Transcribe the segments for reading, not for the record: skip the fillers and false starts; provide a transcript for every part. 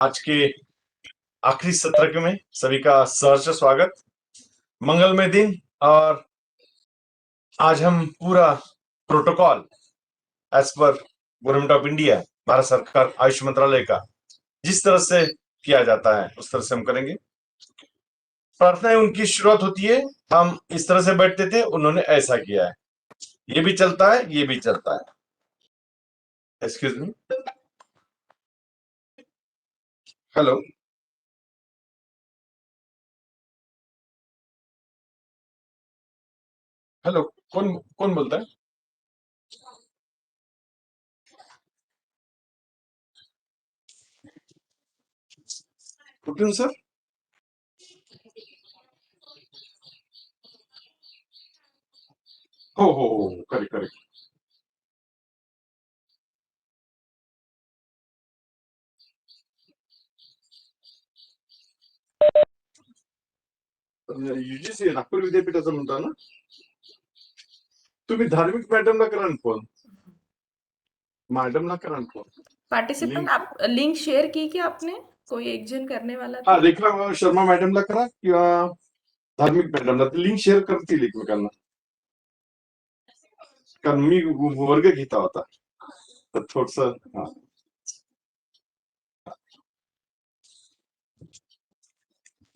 आज के आखिरी सत्र में सभी का सहर्ष स्वागत। मंगलमय दिन। और आज हम पूरा protocol as per government of India, Bharat सरकार आयुष मंत्रालय का जिस तरह से किया जाता है उस तरह से हम करेंगे। प्रार्थनाएं उनकी शुरुआत होती है, हम इस तरह से बैठते थे, उन्होंने ऐसा किया है। ये भी चलता है, ये भी चलता है। एक्सक्यूज मी, हेलो, हेलो, कौन कौन बोलता है? सर। हो, करेक्ट करेक्ट। UGC नागपूर विद्यापीठाचं म्हणता ना तुम्ही? धार्मिक मॅडमला करा ना फोन, मॅडमला करा ना फोन। पार्टिसिपेंट लिंक, आप लिंक शेयर की क्या आपने? कोई एक जन करने वाला हा था? रेखा शर्मा मॅडमला करा किंवा धार्मिक मॅडमला लिंक शेअर करतील एकमेकांना, कारण मी वर्ग घेता होता तर थोडस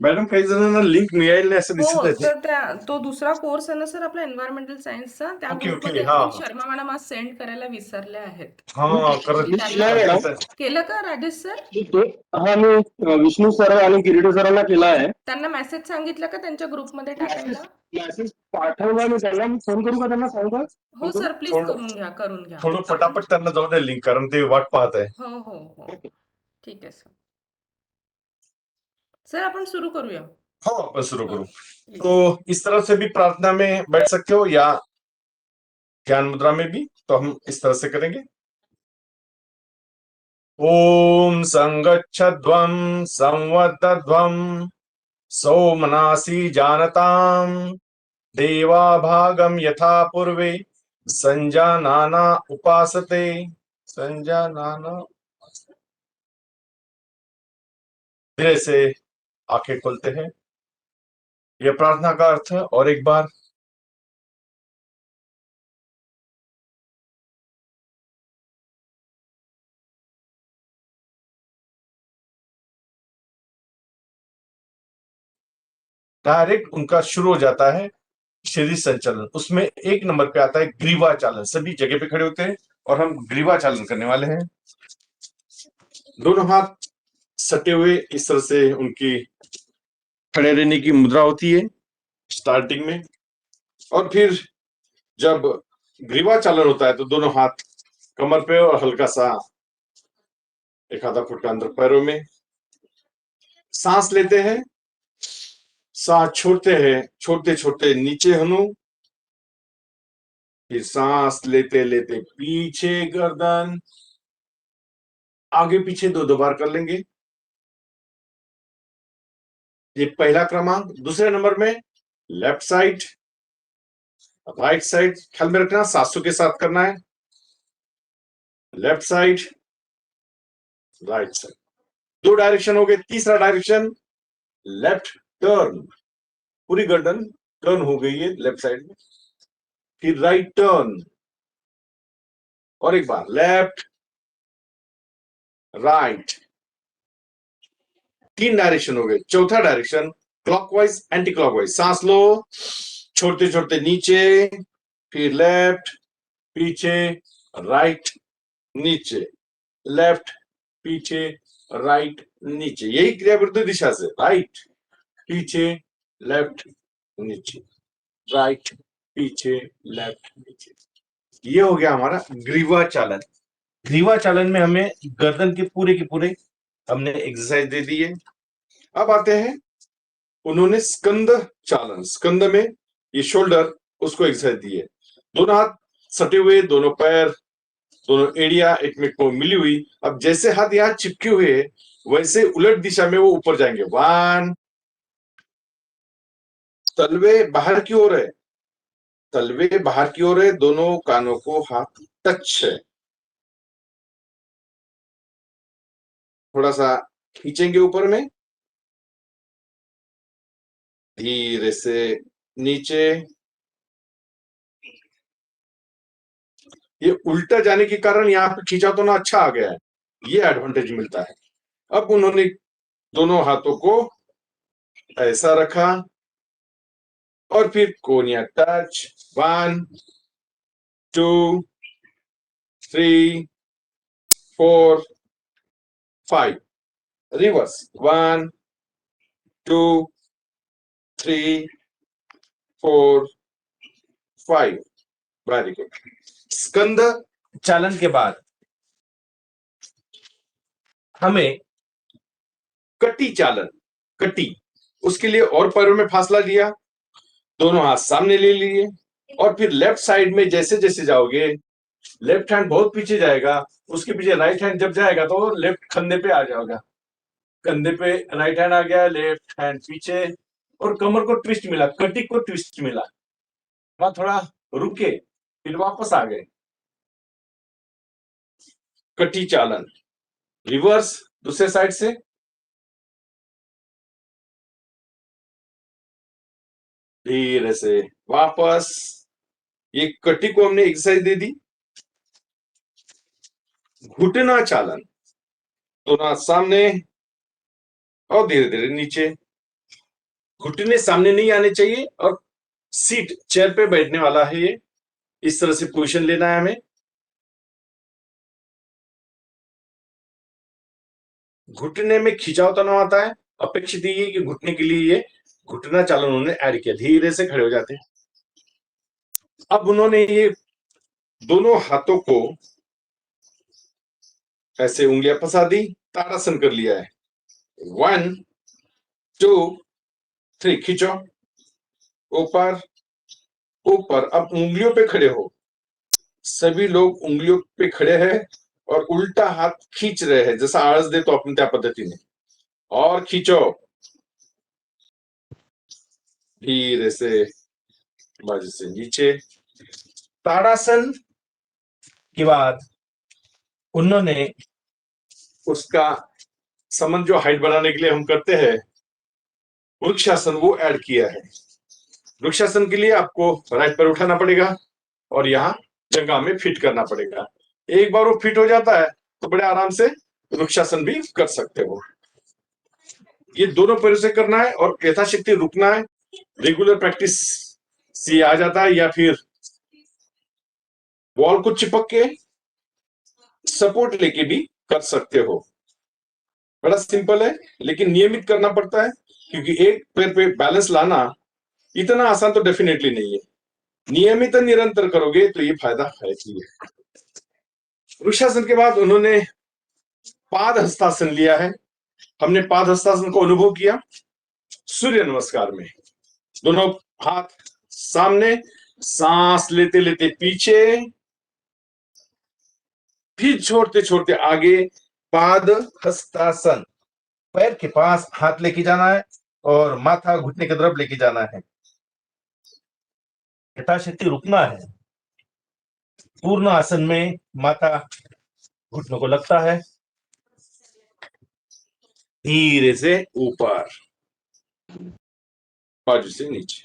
मॅडम काही जणांना लिंक मिळाली नाही असं दिसत हो, आहे। तर तो दुसरा कोर्स आहे ना सर आपला एन्व्हायरमेंटल सायन्सचा, त्या ओके ओके, ग्रुपमध्ये हा लिंक शर्मा मॅडम आज सेंड करायला विसरल्या आहेत. हा मी त्यांना करत केलं का राजेश सर? हा मी विष्णू सर आणि गिरीडे सरांना केला आहे. त्यांना मेसेज सांगितलं का त्यांच्या ग्रुपमध्ये टाकायला? मेसेज पाठवला मी त्यांना. मी फोन करू का त्यांना? सांगू का? हो सर, प्लीज करून घ्या. थोडं फटाफट त्यांना जाऊ द्या लिंक, कारण ते वाट पाहत आहे। हो हो हो, ठीक आहे सर. सर आपण सुरू करूया. हो, अपन शुरू करूं। तो इस तरह से भी प्रार्थना में बैठ सकते हो या ज्ञान मुद्रा में भी, तो हम इस तरह से करेंगे। ओम संगच्छध्वं संवदध्वं सौमनासी जानताम देवा भागम यथा पूर्वे संजानाना उपासते संजानाना। धीरे से आंखें खोलते हैं। यह प्रार्थना का अर्थ और एक बार डायरेक्ट उनका शुरू हो जाता है शरीर संचालन। उसमें एक नंबर पे आता है ग्रीवा चालन। सभी जगह पे खड़े होते हैं और हम ग्रीवा चालन करने वाले हैं। दोनों हाथ सटे हुए इस तरह से उनकी खड़े रहने की मुद्रा होती है स्टार्टिंग में। और फिर जब ग्रीवा चालन होता है तो दोनों हाथ कमर पे और हल्का सा एक आधा फुट का अंदर पैरों में। सांस लेते हैं, सांस छोड़ते हैं, छोड़ते छोड़ते नीचे हनु। फिर सांस लेते लेते पीछे गर्दन, आगे पीछे दो दो बार कर लेंगे। ये पहला क्रमांक। दूसरे नंबर में लेफ्ट साइड राइट साइड, ख्याल में रखना सांसों के साथ करना है। लेफ्ट साइड राइट साइड, दो डायरेक्शन हो गए। तीसरा डायरेक्शन लेफ्ट टर्न, पूरी गर्दन टर्न हो गई है लेफ्ट साइड में। फिर राइट टर्न, और एक बार लेफ्ट राइट, तीन डायरेक्शन हो गए। चौथा डायरेक्शन क्लॉकवाइज एंटी क्लॉकवाइज। सांस लो, छोड़ते छोड़ते नीचे, फिर लेफ्ट पीछे राइट नीचे, लेफ्ट पीछे राइट नीचे। यही क्रिया विरुद्ध दिशा से, राइट पीछे लेफ्ट नीचे, राइट पीछे लेफ्ट नीचे। ये हो गया हमारा ग्रीवा चालन। ग्रीवा चालन में हमें गर्दन के पूरे हमने एक्सरसाइज दे दी है। अब आते हैं, उन्होंने स्कंद चालन, स्कंद में ये शोल्डर, उसको एक्सरसाइज दी है। दोनों हाथ सटे हुए, दोनों पैर, दोनों एड़िया एक में को मिली हुई। अब जैसे हाथ यहाँ चिपके हुए वैसे उलट दिशा में वो ऊपर जाएंगे। वन, तलवे बाहर की ओर है, तलवे बाहर की ओर है, दोनों कानों को हाथ टच है। थोड़ा सा खींचेंगे ऊपर में, धीरे से नीचे। ये उल्टा जाने के कारण यहाँ पे खींचा तो ना अच्छा आ गया है, ये एडवांटेज मिलता है। अब उन्होंने दोनों हाथों को ऐसा रखा और फिर कोनिया टच, 1 2 3 4 5, रिवर्स 1 2 3 4 5, वेरी गुड। स्कंद चालन के बाद हमें कटी चालन, कटी, उसके लिए और पैरों में फासला लिया, दोनों हाथ सामने ले लिए और फिर लेफ्ट साइड में जैसे जैसे जाओगे, लेफ्ट हैंड बहुत पीछे जाएगा, उसके पीछे राइट हैंड जब जाएगा तो लेफ्ट कंधे पे आ जाएगा, कंधे पे राइट हैंड आ गया, लेफ्ट हैंड पीछे, और कमर को ट्विस्ट मिला, कटी को ट्विस्ट मिला, वहां थोड़ा रुके फिर वापस आ गए। कटी चालन, रिवर्स दूसरे साइड से, धीरे से वापस। ये कटी को हमने एक्सरसाइज दे दी। घुटना चालन, दोनों हाथ सामने और धीरे धीरे नीचे, घुटने सामने नहीं आने चाहिए और सीट चेयर पे बैठने वाला है, ये इस तरह से पोजीशन लेना है हमें। घुटने में खिंचाव तनाव आता है, अपेक्षित ये कि घुटने के लिए ये घुटना चालन उन्होंने ऐड किया, धीरे से खड़े हो जाते हैं। अब उन्होंने ये दोनों हाथों को ऐसे उंगलियां फंसा दी, ताड़ासन कर लिया है, 1 2 3, खींचो ऊपर ऊपर। अब उंगलियों पे खड़े हो, सभी लोग उंगलियों पे खड़े हैं और उल्टा हाथ खींच रहे हैं, जैसा आळस दे तो अपनी त्या पद्धतीने, और खींचो धीरे से बाजू से नीचे। ताड़ासन के बाद उन्होंने उसका संबंध जो हाइट बढ़ाने के लिए हम करते हैं वृक्षासन, वो ऐड किया है। वृक्षासन के लिए आपको राइट पर उठाना पड़ेगा और यहाँ जगह में फिट करना पड़ेगा। एक बार वो फिट हो जाता है तो बड़े आराम से वृक्षासन भी कर सकते हो। ये दोनों पैरों से करना है और यथाशक्ति रुकना है। रेगुलर प्रैक्टिस से आ जाता है, या फिर वॉल को चिपक के सपोर्ट लेके भी कर सकते हो। बड़ा सिंपल है, लेकिन नियमित करना पड़ता है, क्योंकि एक पैर पे बैलेंस लाना इतना आसान तो डेफिनेटली नहीं है। नियमित निरंतर करोगे तो ये फायदा है ही है। वृक्षासन के बाद उन्होंने पाद हस्तासन लिया है। हमने पाद हस्तासन को अनुभव किया सूर्य नमस्कार में। दोनों हाथ सामने, सांस लेते लेते पीछे, फिर छोड़ते छोड़ते आगे, पाद हस्तासन। पैर के पास हाथ लेके जाना है और माथा घुटने की तरफ लेके जाना है, यथाशक्ति रुकना है। पूर्ण आसन में माथा घुटनों को लगता है, धीरे से ऊपर, बाजू से नीचे।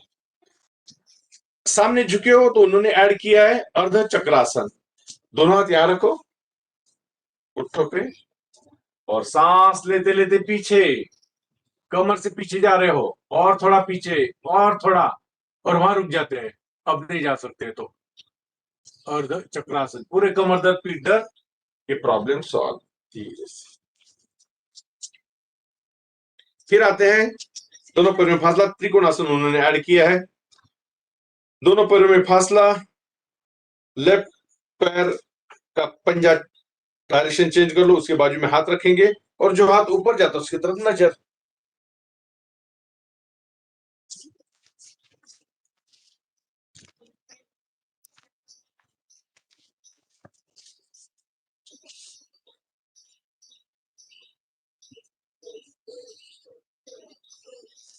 सामने झुके हो तो उन्होंने ऐड किया है अर्ध चक्रासन। दोनों हाथ यहां रखो पुट्ठों पे और सांस लेते लेते पीछे, कमर से पीछे जा रहे हो, और थोड़ा पीछे, और थोड़ा, और वहां रुक जाते हैं, अब नहीं जा सकते तो अर्ध चक्रासन। पूरे कमर दर्द, पीठ दर्द, ये प्रॉब्लम सॉल्व। धीरे से फिर आते हैं दोनों पैरों में फासला, त्रिकोणासन उन्होंने ऐड किया है। दोनों पैरों में फासला, लेफ्ट पैर का पंजा डायरेक्शन चेंज कर लो, उसके बाजू में हाथ रखेंगे और जो हाथ ऊपर जाता है उसकी तरफ नजर।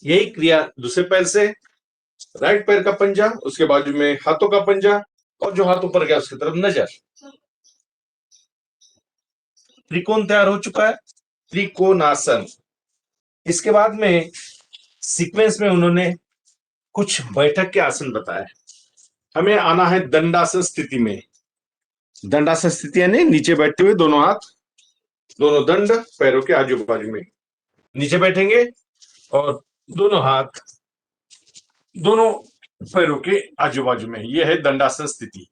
यही क्रिया दूसरे पैर से, राइट पैर का पंजा, उसके बाजू में हाथों का पंजा, और जो हाथ ऊपर गया उसकी तरफ नजर। त्रिकोण तैयार हो चुका है। त्रिकोणासन। इसके बाद में सीक्वेंस में उन्होंने कुछ बैठक के आसन बताए। हमें आना है दंडासन स्थिति में। दंडासन स्थिति यानी नीचे बैठते हुए दोनों हाथ, दोनों दंड पैरों के आजू बाजू में नीचे बैठेंगे और दोनों हाथ दोनों पैरों के आजू बाजू में। यह है दंडासन स्थिति।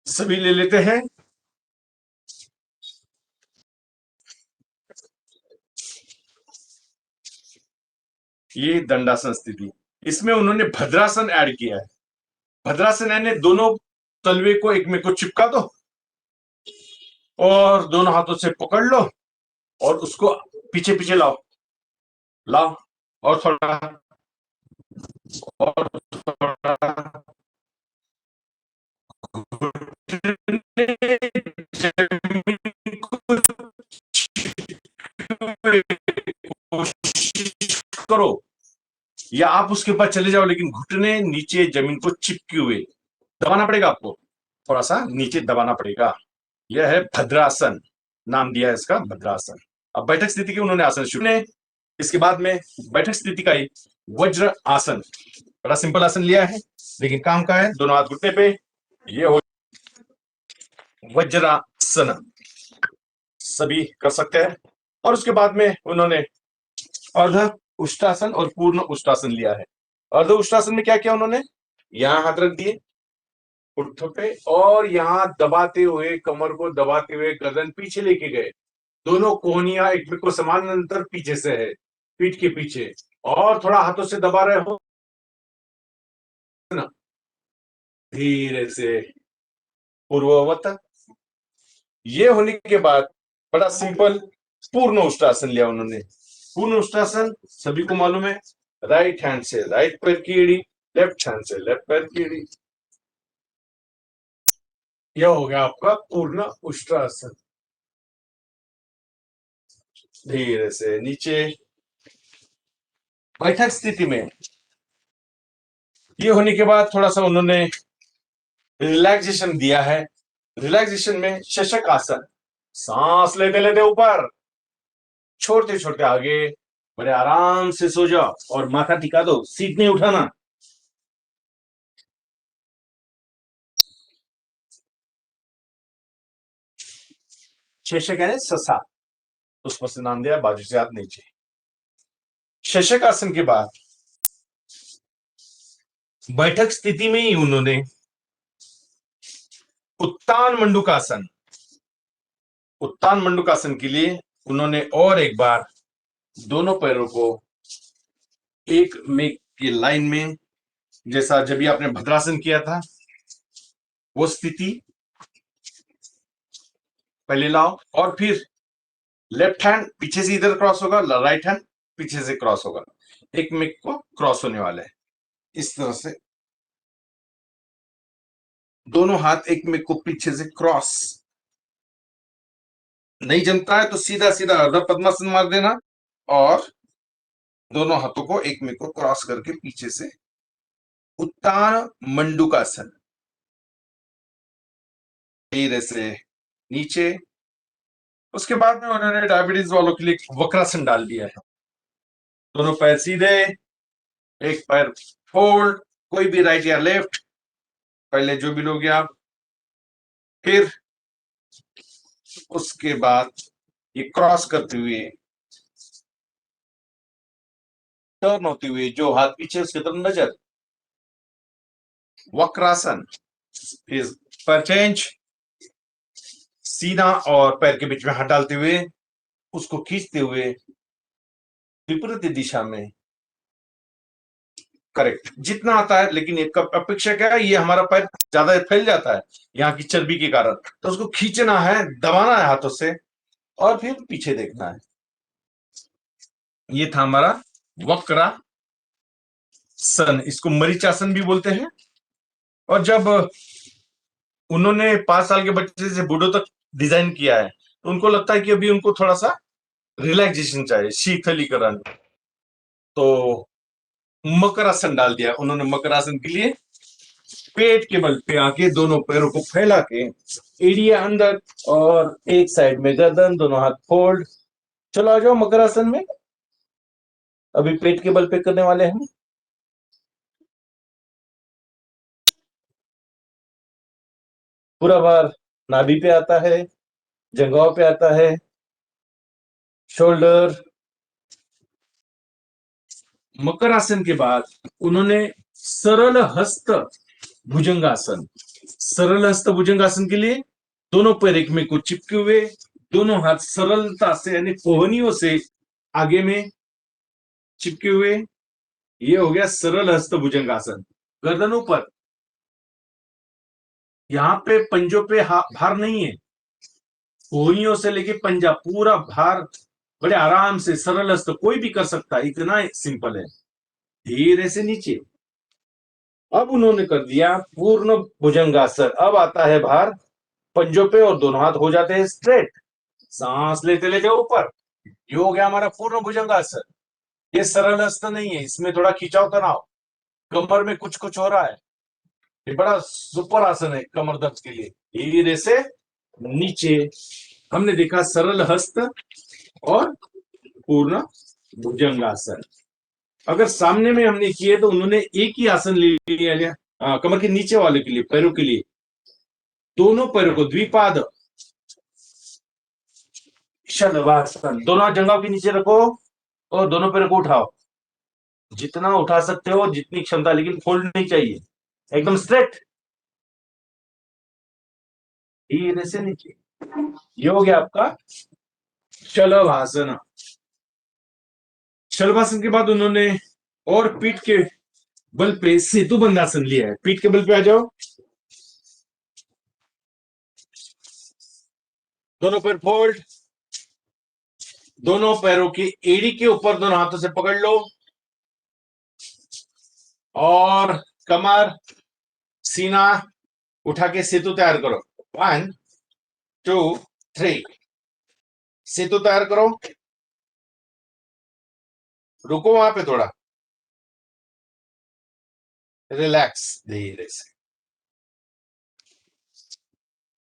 सभी ले लेते हैं। ये दंडासन स्थिति। इसमें उन्होंने भद्रासन ऐड किया है। भद्रासन यानी दोनों तलवे को एक में को चिपका दो और दोनों हाथों से पकड़ लो और उसको पीछे पीछे लाओ लाओ और थोड़ा और थोड़ा। कोशिश करो या आप उसके ऊपर चले जाओ, लेकिन घुटने नीचे जमीन को चिपके हुए दबाना पड़ेगा आपको, थोड़ा सा नीचे दबाना पड़ेगा। यह है भद्रासन, नाम दिया है इसका भद्रासन। अब बैठक स्थिति के उन्होंने आसन शुरू ने। इसके बाद में बैठक स्थिति का ही वज्र आसन, बड़ा सिंपल आसन लिया है लेकिन काम का है। दोनों हाथ घुटने पे, ये हो वज्रासन, सभी कर सकते हैं। और उसके बाद में उन्होंने अर्ध उष्टासन और पूर्ण उष्टासन लिया है। अर्ध उष्टासन में क्या किया उन्होंने, यहां हाथ रख दिए पुट्ठों पे और यहां दबाते हुए, कमर को दबाते हुए गर्दन पीछे लेके गए। दोनों कोहनियां एक को समान अंतर पीछे से है, पीठ के पीछे, और थोड़ा हाथों से दबा रहे हो ना, धीरे से पूर्ववत। ये होने के बाद बड़ा सिंपल पूर्ण उष्टासन लिया उन्होंने। पूर्ण उष्टासन सभी को मालूम है, राइट हैंड से राइट पैर की एड़ी, लेफ्ट हैंड से लेफ्ट पैर की एड़ी। यह हो गया आपका पूर्ण उष्टासन। धीरे से नीचे बैठक स्थिति में। ये होने के बाद थोड़ा सा उन्होंने रिलैक्सेशन दिया है। रिलैक्सेशन में शशक आसन, सांस लेते लेते ऊपर, छोड़ते छोड़ते आगे, बड़े आराम से सो जाओ और माथा टिका दो, सीट नहीं उठाना। शशक है ससा, उस पर से नाम दिया, बाजू से हाथ नीचे। शशक आसन के बाद बैठक स्थिति में ही उन्होंने उत्तान मंडूकासन, उत्तान मंडूकासन के लिए उन्होंने और एक बार दोनों पैरों को एक में की लाइन में, जैसा जब भी आपने भद्रासन किया था वो स्थिति पहले लाओ, और फिर लेफ्ट हैंड पीछे से इधर क्रॉस होगा, राइट हैंड पीछे से क्रॉस होगा, एक में को क्रॉस होने वाला है। इस तरह से दोनों हाथ एक में को पीछे से क्रॉस। नहीं जमता है तो सीधा सीधा अर्ध पद्मासन मार देना और दोनों हाथों को एक में को क्रॉस करके पीछे से उत्तान मंडूकासन। धीरे से नीचे। उसके बाद में उन्होंने डायबिटीज वालों के लिए वक्रासन डाल दिया है। दोनों पैर सीधे, एक पैर फोल्ड, कोई भी राइट या लेफ्ट, पहले जो भी लोगे आप। फिर उसके बाद ये क्रॉस करते हुए, टर्न होते हुए, जो हाथ पीछे उसकी तरफ नजर, वक्रासन। फिर पैर चेंज, सीना और पैर के बीच में हाथ डालते हुए उसको खींचते हुए विपरीत दिशा में, करेक्ट जितना आता है। लेकिन एक अपेक्षा क्या है, ये हमारा पैर ज्यादा फैल जाता है यहाँ की चर्बी के कारण, तो उसको खींचना है, दबाना है हाथों से और फिर पीछे देखना है। ये था हमारा वक्रासन, इसको मरीचासन भी बोलते हैं। और जब उन्होंने 5 साल के बच्चे से बूढ़ों तक डिजाइन किया है तो उनको लगता है कि अभी उनको थोड़ा सा रिलैक्सेशन चाहिए, शीतलीकरण, तो मकरासन डाल दिया उन्होंने। मकरासन के लिए पेट के बल पे आके दोनों पैरों को फैला के एड़ियां अंदर और एक साइड में गर्दन, दोनों हाथ फोल्ड, चलो आ जाओ मकर आसन में। अभी पेट के बल पे करने वाले हैं। पूरा भार नाभि पे आता है, जंघाओं पे आता है, शोल्डर। मकर आसन के बाद उन्होंने सरल हस्त भुजंगासन। सरल हस्त भुजंगासन के लिए दोनों पैर एक में को चिपके हुए, दोनों हाथ सरलता से यानी कोहनियों से आगे में चिपके हुए। ये हो गया सरल हस्त भुजंगासन। गर्दन ऊपर, यहां पे पंजों पे भार नहीं है, कोहनियों से लेके पंजा पूरा भार बड़े आराम से सरल हस्त कोई भी कर सकता है, इतना सिंपल है। धीरे से नीचे। अब उन्होंने कर दिया पूर्ण भुजंगासन। अब आता है भार पंजों पे और दोनों हाथ हो जाते हैं स्ट्रेट। सांस लेते लेते ऊपर। ये हो गया हमारा पूर्ण भुजंगासन। ये सरल हस्त नहीं है, इसमें थोड़ा खिंचाव तनाव, कमर में कुछ कुछ हो रहा है। ये बड़ा सुपर आसन है कमर दर्द के लिए। धीरे से नीचे। हमने देखा सरल हस्त और पूर्ण भुजंगासन। अगर सामने में हमने किए तो उन्होंने एक ही आसन ले लिया कमर के नीचे वाले के लिए, पैरों के लिए। दोनों पैरों को द्विपाद शलभासन, दोनों हाथ जंघाओं के नीचे रखो और दोनों पैरों को उठाओ, जितना उठा सकते हो, जितनी क्षमता, लेकिन फोल्ड नहीं चाहिए, एकदम स्ट्रेट। धीरे से नीचे। ये हो गया आपका शलभासन। शलभासन के बाद उन्होंने और पीठ के बल पे सेतु बंधासन लिया है। पीठ के बल पे आ जाओ, दोनों पैर फोल्ड, दोनों पैरों की एड़ी के ऊपर दोनों हाथों से पकड़ लो और कमर सीना उठा के सेतु तैयार करो। 1 2 3। सेतु तैयार करो। रुको वहां पे, थोड़ा रिलैक्स, धीरे से।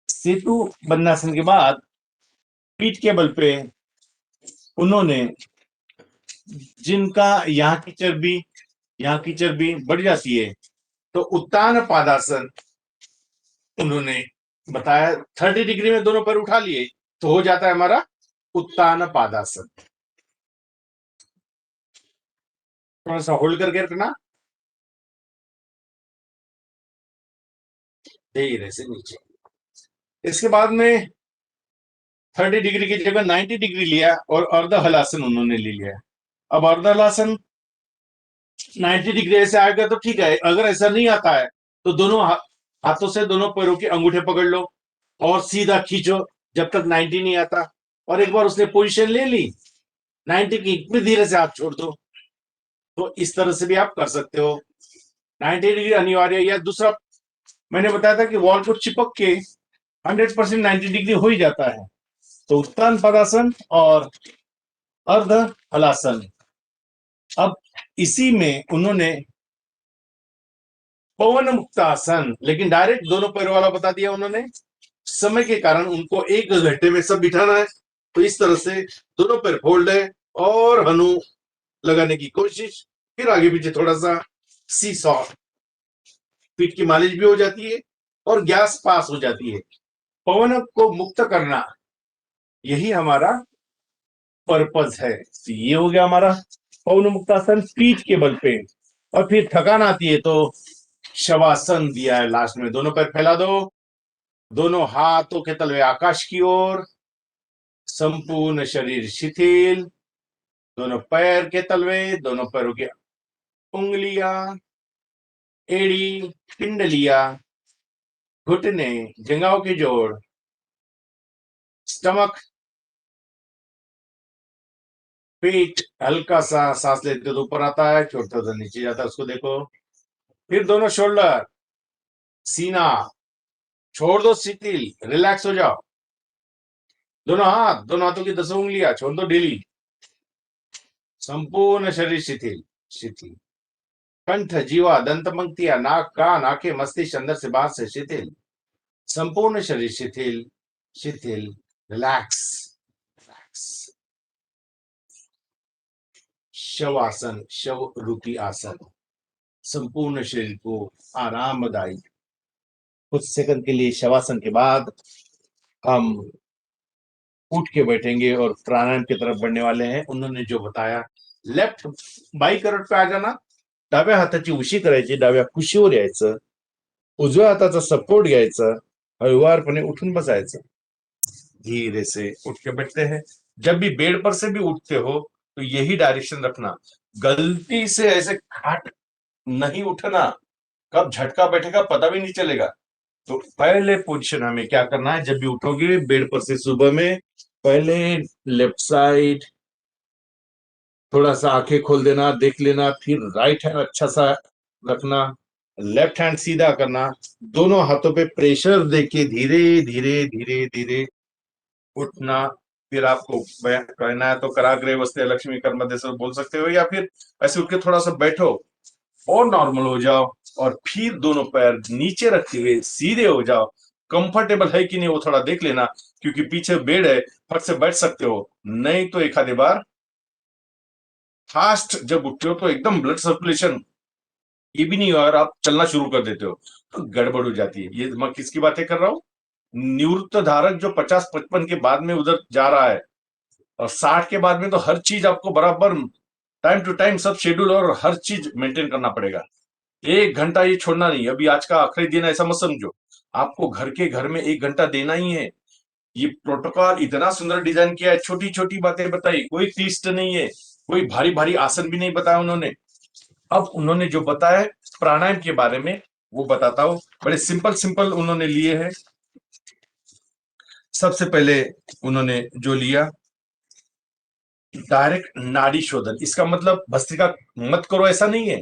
सेतु बंधासन के बाद पीठ के बल पे उन्होंने, जिनका यहाँ की चर्बी बढ़ जाती है, तो उत्तान पादासन उन्होंने बताया। 30 डिग्री में दोनों पैर उठा लिए तो हो जाता है हमारा उत्तान पादासन। थोड़ा सा होल्ड करके रखना, धीरे से नीचे। इसके बाद में 30 डिग्री की जगह 90 डिग्री लिया और अर्ध हलासन उन्होंने ले लिया। अब अर्ध हलासन 90 डिग्री ऐसे आएगा तो ठीक है, अगर ऐसा नहीं आता है तो दोनों हाथों से दोनों पैरों के अंगूठे पकड़ लो और सीधा खींचो जब तक 90 नहीं आता। और एक बार उसने पोजीशन ले ली 90 की, इतनी धीरे से हाथ छोड़ दो। तो इस तरह से भी आप कर सकते हो। 90 डिग्री अनिवार्य। या दूसरा मैंने बताया था कि वॉल को चिपक के 100% 90 डिग्री हो ही जाता है। तो उत्तान पदासन और अर्ध हलासन। अब इसी में उन्होंने पवन मुक्तासन, लेकिन डायरेक्ट दोनों पैरों वाला बता दिया उन्होंने। समय के कारण उनको 1 घंटे में सब बिठाना है, तो इस तरह से दोनों पैर फोल्ड है और हनु लगाने की कोशिश, फिर आगे पीछे थोड़ा सा सी सॉ। पीठ की मालिश भी हो जाती है और गैस पास हो जाती है। पवन को मुक्त करना, यही हमारा पर्पस है। तो ये हो गया हमारा पवन मुक्तासन पीठ के बल पे। और फिर थकान आती है तो शवासन दिया है लास्ट में। दोनों पैर फैला दो, दोनों हाथों के तलवे आकाश की ओर, संपूर्ण शरीर शिथिल, दोनों पैर के तलवे, दोनों पैरों की उंगलियां, एड़ी, पिंडलिया, घुटने, जंघाओं के जोड़, स्टमक, पेट हल्का सा सांस लेते तो ऊपर आता है, छोड़ते तो नीचे जाता है, उसको देखो। फिर दोनों शोल्डर, सीना छोड़ दो, शिथिल, रिलैक्स हो जाओ। दोनों हाथों की 10 उंगलियां छोड़ दो ढीली, संपूर्ण शरीर शिथिल शिथिल। कंठ, जीवा, दंत पंक्तियां, नाक, कान, आंखें, मस्तिष्क अंदर से बाहर से शिथिल, संपूर्ण शरीर शिथिल शिथिल, रिलैक्स रिलैक्स। शवासन, शव रूपी आसन, संपूर्ण शरीर को आरामदायी। कुछ सेकंड के लिए शवासन के बाद हम उठ के बैठेंगे और प्राणायाम की तरफ बढ़ने वाले हैं। उन्होंने जो बताया, लेफ्ट बाई करट पे आ जाना, डाव्या हाताची उशी करायची, डाव्या कुशीवर यायचं, उजव्या हाताचा सपोर्ट घ्यायचा, हळुवारपणे उठून बसायचं, धीरे से उठ के बैठते हैं। जब भी बेड पर से भी उठते हो तो यही डायरेक्शन रखना, गलती से ऐसे खाट नहीं उठना, कब झटका बैठेगा पता भी नहीं चलेगा। तो पहले पोजीशन हमें क्या करना है, जब भी उठोगे बेड पर से सुबह में, पहले लेफ्ट साइड थोड़ा सा आंखें खोल देना, देख लेना, फिर राइट हैंड अच्छा सा रखना, लेफ्ट हैंड सीधा करना, दोनों हाथों पे प्रेशर देके धीरे धीरे धीरे धीरे उठना। फिर आपको कहना है तो कराग्रे वस्ते लक्ष्मी कर्मदेश बोल सकते हो, या फिर ऐसे उठ के थोड़ा सा बैठो और नॉर्मल हो जाओ, और फिर दोनों पैर नीचे रखते हुए सीधे हो जाओ। कंफर्टेबल है कि नहीं वो थोड़ा देख लेना, क्योंकि पीछे बेड है, फट से बैठ सकते हो, नहीं तो एक आधे बार फास्ट जब उठते हो तो एकदम ब्लड सर्कुलेशन ये भी नहीं हो, अगर आप चलना शुरू कर देते हो तो गड़बड़ हो जाती है। ये मैं किसकी बातें कर रहा हूं, निवृत्त धारक जो 50-55 के बाद में उधर जा रहा है, और 60 के बाद में तो हर चीज आपको बराबर टाइम टू टाइम सब शेड्यूल और हर चीज मेंटेन करना पड़ेगा। 1 घंटा ये छोड़ना नहीं। अभी आज का आखिरी दिन ऐसा मत समझो, आपको घर में 1 घंटा देना ही है। ये प्रोटोकॉल इतना सुंदर डिजाइन किया है, छोटी छोटी बातें बताई, कोई क्लिष्ट नहीं है, कोई भारी भारी आसन भी नहीं बताया उन्होंने। अब उन्होंने जो बताया है प्राणायाम के बारे में वो बताता हूं, बड़े सिंपल सिंपल उन्होंने लिए हैं। सबसे पहले उन्होंने जो लिया, डायरेक्ट नाड़ी शोधन। इसका मतलब भस्त्रिका मत करो ऐसा नहीं है,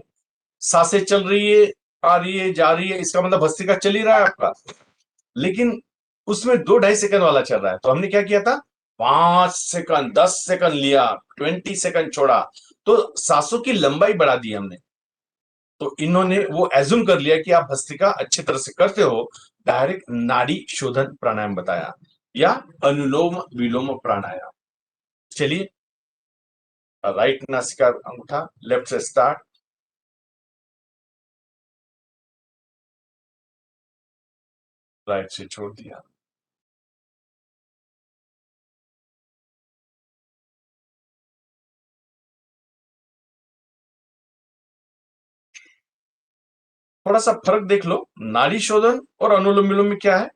सांसें चल रही है, आ रही है, जा रही है, इसका मतलब भस्त्रिका चल ही रहा है आपका, लेकिन उसमें 2-2.5 सेकंड वाला चल रहा है। तो हमने क्या किया था, 5 सेकंड, 10 सेकंड लिया, 20 सेकंड छोड़ा, तो सांसों की लंबाई बढ़ा दी हमने। तो इन्होंने वो एज्यूम कर लिया कि आप भस्त्रिका अच्छी तरह से करते हो, डायरेक्ट नाड़ी शोधन प्राणायाम बताया, या अनुलोम विलोम प्राणायाम। चलिए, राइट नासिका अंगूठा, लेफ्ट से स्टार्ट, राइट से छोड़ दिया, थोड़ा सा फर्क देख लो नाड़ी शोधन और अनुलोम विलोम में क्या है।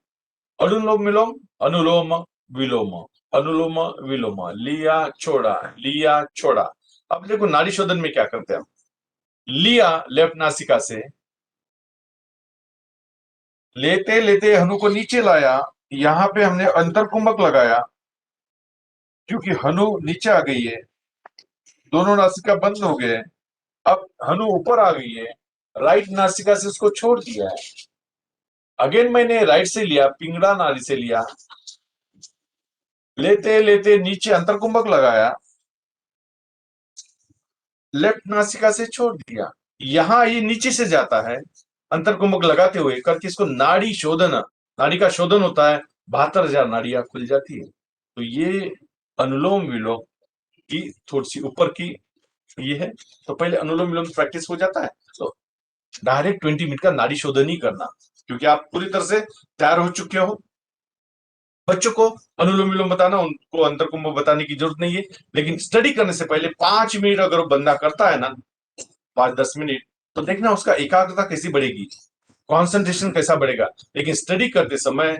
अनुलोम विलोम, अनुलोम विलोम, अनुलोम विलोम, लिया छोड़ा। अब देखो नाड़ी शोधन में क्या करते हैं हम, लिया लेफ्ट नासिका से, लेते लेते हनु को नीचे लाया, यहां पे हमने अंतर कुंभक लगाया, क्योंकि हनु नीचे आ गई है, दोनों नासिका बंद हो गए। अब हनु ऊपर आ गई है, राइट नासिका से उसको छोड़ दिया है। अगेन मैंने राइट से लिया, पिंगला नाड़ी से लिया, लेते लेते नीचे अंतर कुंभक लगाया, लेफ्ट नासिका से छोड़ दिया। यहां ये नीचे से जाता है, अंतर कुंभक लगाते हुए करके इसको नाड़ी शोधन, नाड़ी का शोधन होता है, 72,000 नाड़ियां खुल जाती है। तो ये अनुलोम विलोम की थोड़ी सी ऊपर की ये है। तो पहले अनुलोम विलोम प्रैक्टिस हो जाता है, तो डायरेक्ट 20 मिनट का नाड़ी शोधन ही करना, क्योंकि आप पूरी तरह से तैयार हो चुके हो। बच्चों को अनुलोम विलोम बताना, उनको अंतर कुंभ बताने की जरूरत नहीं है, लेकिन स्टडी करने से पहले 5 मिनट अगर वो बंदा करता है ना, 5-10 मिनट, तो देखना उसका एकाग्रता कैसी बढ़ेगी, कॉन्सेंट्रेशन कैसा बढ़ेगा। लेकिन स्टडी करते समय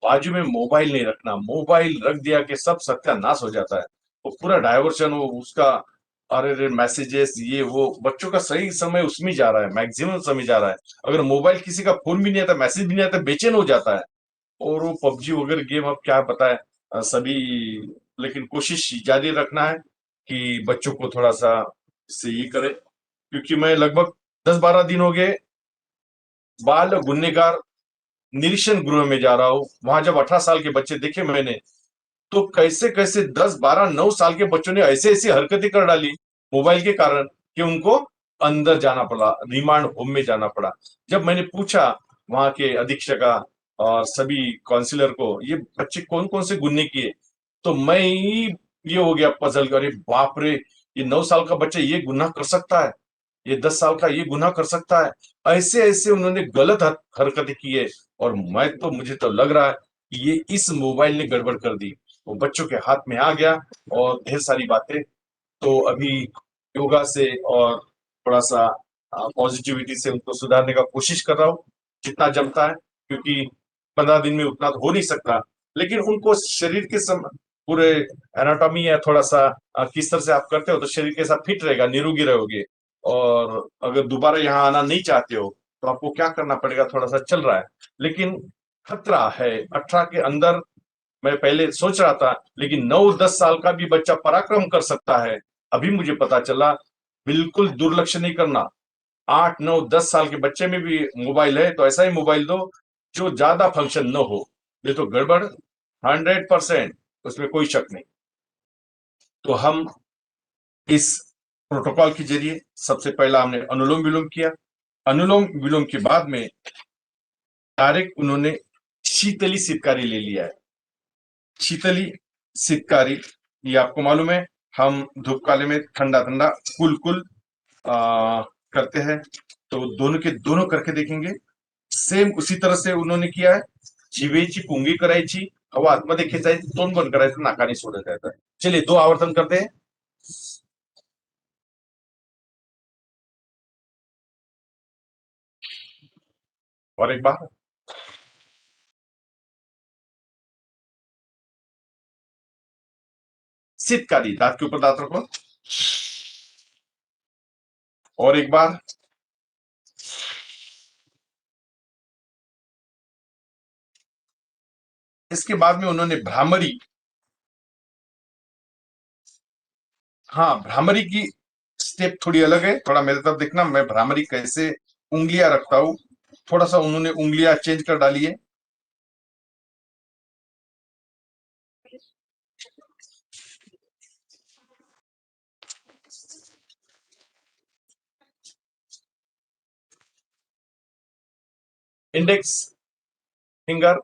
बाजू में मोबाइल नहीं रखना, मोबाइल रख दिया कि सब सत्यानाश हो जाता है, वो पूरा डायवर्शन हो उसका, अरे मैसेजेस ये वो, बच्चों का सही समय उसमें जा रहा है, मैक्सिमम समय जा रहा है। अगर मोबाइल किसी का फोन भी नहीं आता, मैसेज भी नहीं आता, बेचैन हो जाता है। और वो पबजी वगैरह गेम अब क्या पता है सभी, लेकिन कोशिश जारी रखना है कि बच्चों को थोड़ा सा इससे ये करे। क्योंकि मैं लगभग 10-12 दिन हो गए बाल गुन्हेगार निरीक्षण गृह में जा रहा हूं, वहां जब 18 साल के बच्चे देखे मैंने, तो कैसे कैसे 10-12-9 साल के बच्चों ने ऐसे ऐसी हरकतें कर डाली मोबाइल के कारण, कि उनको अंदर जाना पड़ा, रिमांड होम में जाना पड़ा। जब मैंने पूछा वहां के अधीक्षका और सभी काउंसिलर को, ये बच्चे कौन कौन से गुन्हे किए, तो मैं ही ये हो गया पजल, अरे बाप रे, ये 9 साल का बच्चा ये गुनाह कर सकता है, ये 10 साल का ये गुनाह कर सकता है। ऐसे ऐसे उन्होंने गलत हरकतें की है। और मुझे तो लग रहा है कि ये इस मोबाइल ने गड़बड़ कर दी। वो बच्चों के हाथ में आ गया और ढेर सारी बातें। तो अभी योगा से और थोड़ा सा पॉजिटिविटी से उनको सुधारने का कोशिश कर रहा हूँ जितना जमता है, क्योंकि 15 दिन में उतना तो हो नहीं सकता। लेकिन उनको शरीर के पूरे एनाटॉमी या थोड़ा सा किस तरह से आप करते हो तो शरीर के साथ फिट रहेगा, निरोगी रहोगे। और अगर दोबारा यहाँ आना नहीं चाहते हो तो आपको क्या करना पड़ेगा, थोड़ा सा चल रहा है लेकिन खतरा है। 18 के अंदर मैं पहले सोच रहा था, लेकिन 9-10 साल का भी बच्चा पराक्रम कर सकता है, अभी मुझे पता चला। बिल्कुल दुर्लक्ष्य नहीं करना। 8-9-10 साल के बच्चे में भी मोबाइल है तो ऐसा ही मोबाइल दो जो ज्यादा फंक्शन न हो। ये तो गड़बड़ 100%, उसमें कोई शक नहीं। तो हम इस प्रोटोकॉल के जरिए सबसे पहला हमने अनुलोम विलोम किया। अनुलोम विलोम के बाद में डायरेक्ट उन्होंने शीतली सितकारी ले लिया है। शीतली सितकारी, ये आपको मालूम है, हम धूप काले में ठंडा ठंडा कुल कुल करते हैं। तो दोनों के दोनों करके देखेंगे। सेम उसी तरह से उन्होंने किया है। जिभेची पुंगी करायची, हवा आतमध्ये खेचायची, तोंड बंद करायचं, नाकाने सोडत जायचं। चलिए 2 आवर्तन करते हैं। और एक बार सितकारी, दांत के ऊपर दांत रखो। और एक बार। इसके बाद में उन्होंने भ्रामरी, हाँ भ्रामरी की स्टेप थोड़ी अलग है। थोड़ा मेरे तरफ देखना, मैं भ्रामरी कैसे उंगलियां रखता हूं। थोड़ा सा उन्होंने उंगलियां चेंज कर डाली है। इंडेक्स फिंगर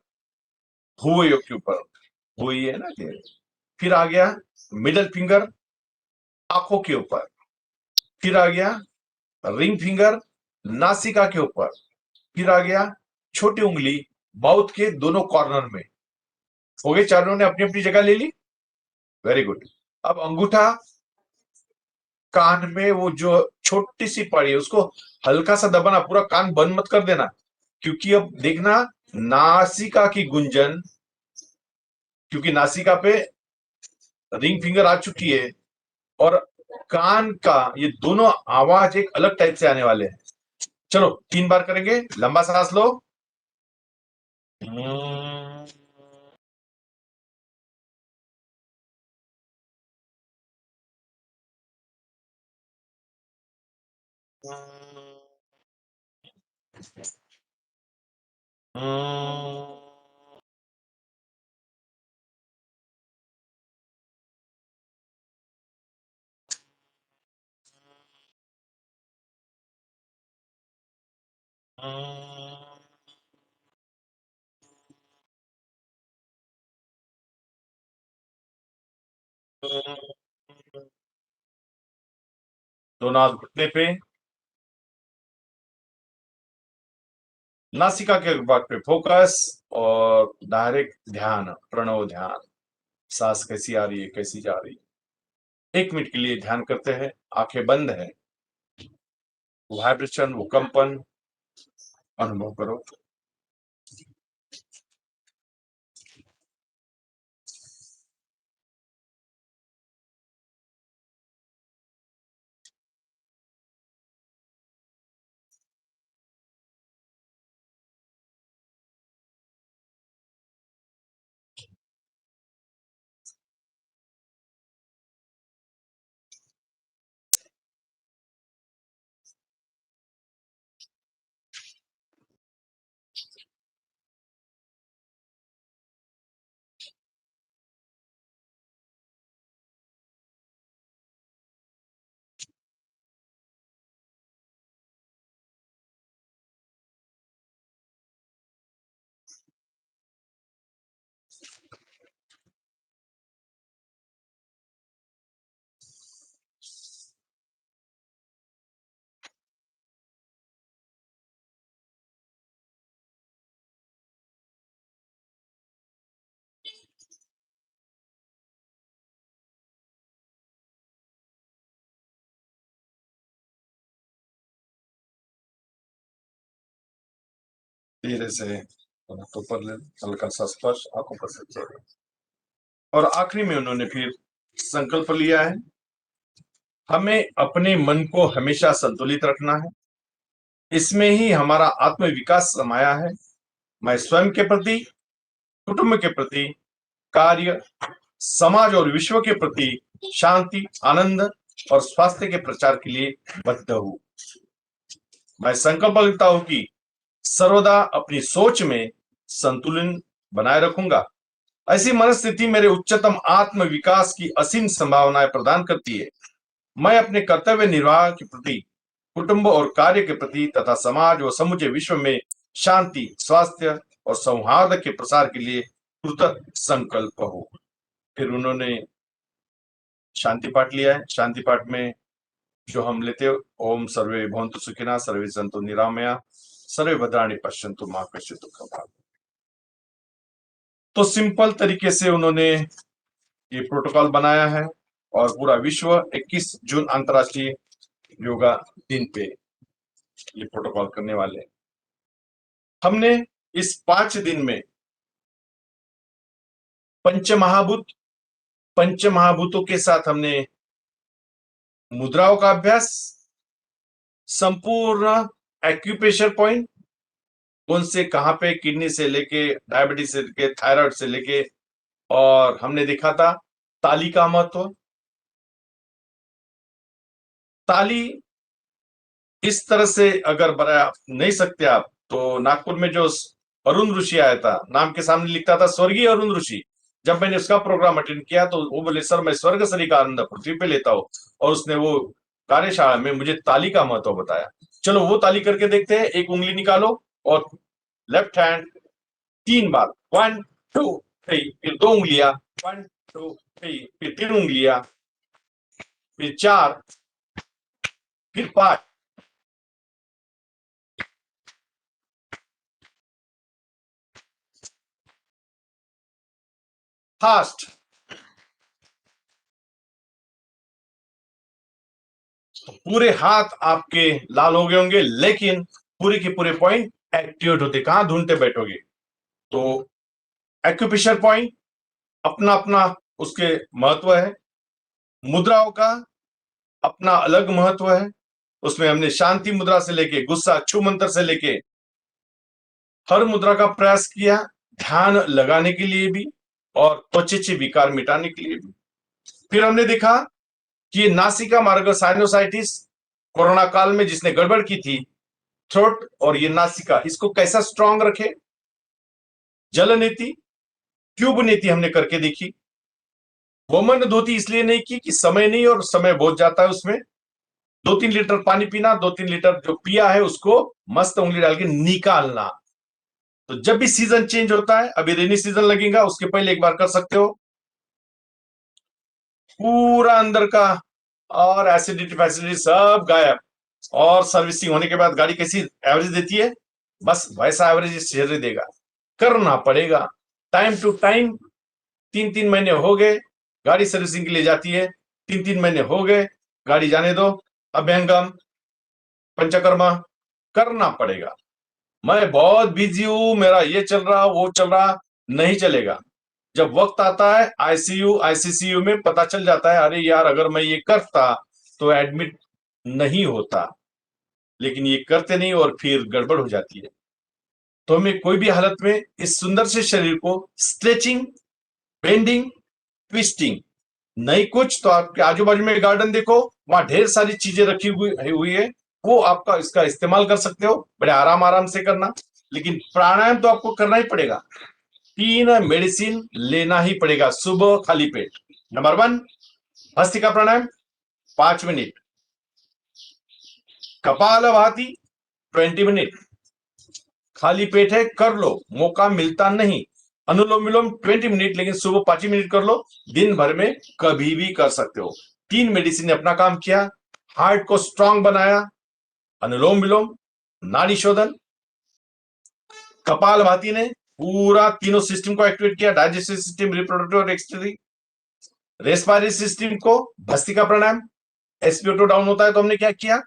भुवयों के ऊपर, भुवई है ना ये। फिर आ गया मिडल फिंगर आंखों के ऊपर। फिर आ गया रिंग फिंगर नासिका के ऊपर। फिर आ गया छोटी उंगली माउथ के दोनों कॉर्नर में। हो गए, चारों ने अपनी अपनी जगह ले ली। Very good. अब अंगूठा कान में, वो जो छोटी सी पड़ी है उसको हल्का सा दबाना, पूरा कान बंद मत कर देना। क्योंकि अब देखना नासिका की गुंजन, क्योंकि नासिका पे रिंग फिंगर आ चुकी है और कान का ये दोनों आवाज एक अलग टाइप से आने वाले हैं। चलो 3 बार करेंगे। लंबा सांस लो। दोनों हाथ घुटने पे, नासिका के भाग पे फोकस और डायरेक्ट ध्यान, प्रणव ध्यान। सांस कैसी आ रही है, कैसी जा रही है। 1 मिनट के लिए ध्यान करते हैं, आंखें बंद है। वाइब्रेशन, वो कंपन अनुभव करो। धीरे से तो पर ले, हल्का सा स्पर्श आंखों पर से चढ़े। और आखिरी में उन्होंने फिर संकल्प लिया है, हमें अपने मन को हमेशा संतुलित रखना है, इसमें ही हमारा आत्म विकास समाया है। मैं स्वयं के प्रति, कुटुंब के प्रति, कार्य, समाज और विश्व के प्रति शांति, आनंद और स्वास्थ्य के प्रचार के लिए बद्ध हूं। मैं संकल्प लेता हूं कि सर्वदा अपनी सोच में संतुलन बनाए रखूंगा। ऐसी मनस्थिति मेरे उच्चतम आत्म विकास की असीम संभावनाएं प्रदान करती है। मैं अपने कर्तव्य निर्वाह के प्रति, कुटुंब और कार्य के प्रति तथा समाज व समूचे विश्व में शांति, स्वास्थ्य और सौहार्द के प्रसार के लिए कृत संकल्प हो। फिर उन्होंने शांति पाठ लिया है। शांति पाठ में जो हम लेते हैं, ओम सर्वे भवन्तु सुखिनः, सर्वे सन्तु निरामया, सर्वे भद्राणि पश्यन्तु मा कश्चित् दुःखं भाग्। तो सिंपल तरीके से उन्होंने ये प्रोटोकॉल बनाया है और पूरा विश्व 21 जून अंतर्राष्ट्रीय योगा दिन पे ये प्रोटोकॉल करने वाले हैं। हमने इस 5 दिन में पंचमहाभूतों के साथ हमने मुद्राओं का अभ्यास, संपूर्ण एक्यूप्रेशर पॉइंट, कौन से कहां पे, किडनी से लेके डायबिटीज से लेके थायराइड से लेके, और हमने देखा था ताली का महत्व। ताली इस तरह से अगर बना नहीं सकते आप, तो नागपुर में जो अरुण ऋषि आया था, नाम के सामने लिखता था स्वर्गीय अरुण ऋषि। जब मैंने उसका प्रोग्राम अटेंड किया तो वो बोले, सर मैं स्वर्ग सरी का आनंद पृथ्वी पे लेता हूँ, और उसने वो कार्यशाला में मुझे ताली का महत्व बताया। चलो वो ताली करके देखते हैं। एक उंगली निकालो और लेफ्ट हैंड 3 बार, 1 2 3, फिर 2 उंगलियां, 1 2 3, फिर 3 उंगलियां, फिर 4, फिर 5, फास्ट। पूरे हाथ आपके लाल हो गए होंगे, लेकिन पूरे के पूरे पॉइंट एक्टिवेट होते। कहां ढूंढते बैठोगे? तो एक्यूप्रेशर पॉइंट अपना अपना उसके महत्व है, मुद्राओं का अपना अलग महत्व है। उसमें हमने शांति मुद्रा से लेके गुस्सा छू मंत्र से लेके हर मुद्रा का प्रयास किया, ध्यान लगाने के लिए भी और त्वचेचे विकार मिटाने के लिए भी। फिर हमने देखा कि नासिका मार्ग साइनोसाइटिस, कोरोना काल में जिसने गड़बड़ की थी, थ्रोट और ये नासिका, इसको कैसा स्ट्रांग रखे। जल नीति, ट्यूब नीति हमने करके देखी। वोमन धोती इसलिए नहीं की कि समय नहीं, और समय बहुत जाता है उसमें। 2-3 लीटर पानी पीना, 2-3 लीटर जो पिया है उसको मस्त उंगली डाल के निकालना। तो जब भी सीजन चेंज होता है, अभी रेनी सीजन लगेगा, उसके पहले एक बार कर सकते हो। पूरा अंदर का और एसिडिटी फैसिलिटी सब गायब, और सर्विसिंग होने के बाद गाड़ी कैसी एवरेज देती है, बस वैसा एवरेज शरीर देगा। करना पड़ेगा टाइम टू टाइम। 3-3 महीने हो गए गाड़ी सर्विसिंग के लिए जाती है, 3-3 महीने हो गए गाड़ी जाने दो। अभ्यंगम, पंचकर्मा करना पड़ेगा। मैं बहुत बिजी हूं, मेरा ये चल रहा वो चल रहा, नहीं चलेगा। जब वक्त आता है आईसीयू आईसीसीयू में पता चल जाता है, अरे यार अगर मैं ये करता तो एडमिट नहीं होता, लेकिन ये करते नहीं और फिर गड़बड़ हो जाती है। तो हमें कोई भी हालत में इस सुंदर से शरीर को स्ट्रेचिंग, बेंडिंग, ट्विस्टिंग, नहीं कुछ तो आपके आजू बाजू में गार्डन देखो, वहां ढेर सारी चीजें रखी हुई है, वो आपका इसका इस्तेमाल कर सकते हो। बड़े आराम आराम से करना, लेकिन प्राणायाम तो आपको करना ही पड़ेगा। 3 मेडिसिन लेना ही पड़ेगा सुबह खाली पेट। नंबर 1 भस्त्रिका प्राणायाम 5 मिनट, कपालभाति 20 मिनट, खाली पेट है कर लो, मौका मिलता नहीं। अनुलोम विलोम 20 मिनट, लेकिन सुबह 5 मिनट कर लो, दिन भर में कभी भी कर सकते हो। 3 मेडिसिन ने अपना काम किया, हार्ट को स्ट्रांग बनाया। अनुलोम विलोम, नाड़ी शोधन, कपालभाति ने पूरा तीनों सिस्टम को एक्टिवेट किया, डाइजेस्टिव सिस्टम, रिप्रोडक्टिव और एक्सक्रीटरी, रेस्पिरेटरी सिस्टम को। भस्त्रिका प्राणायाम, एसपीओ2 डाउन होता है तो हमने क्या किया,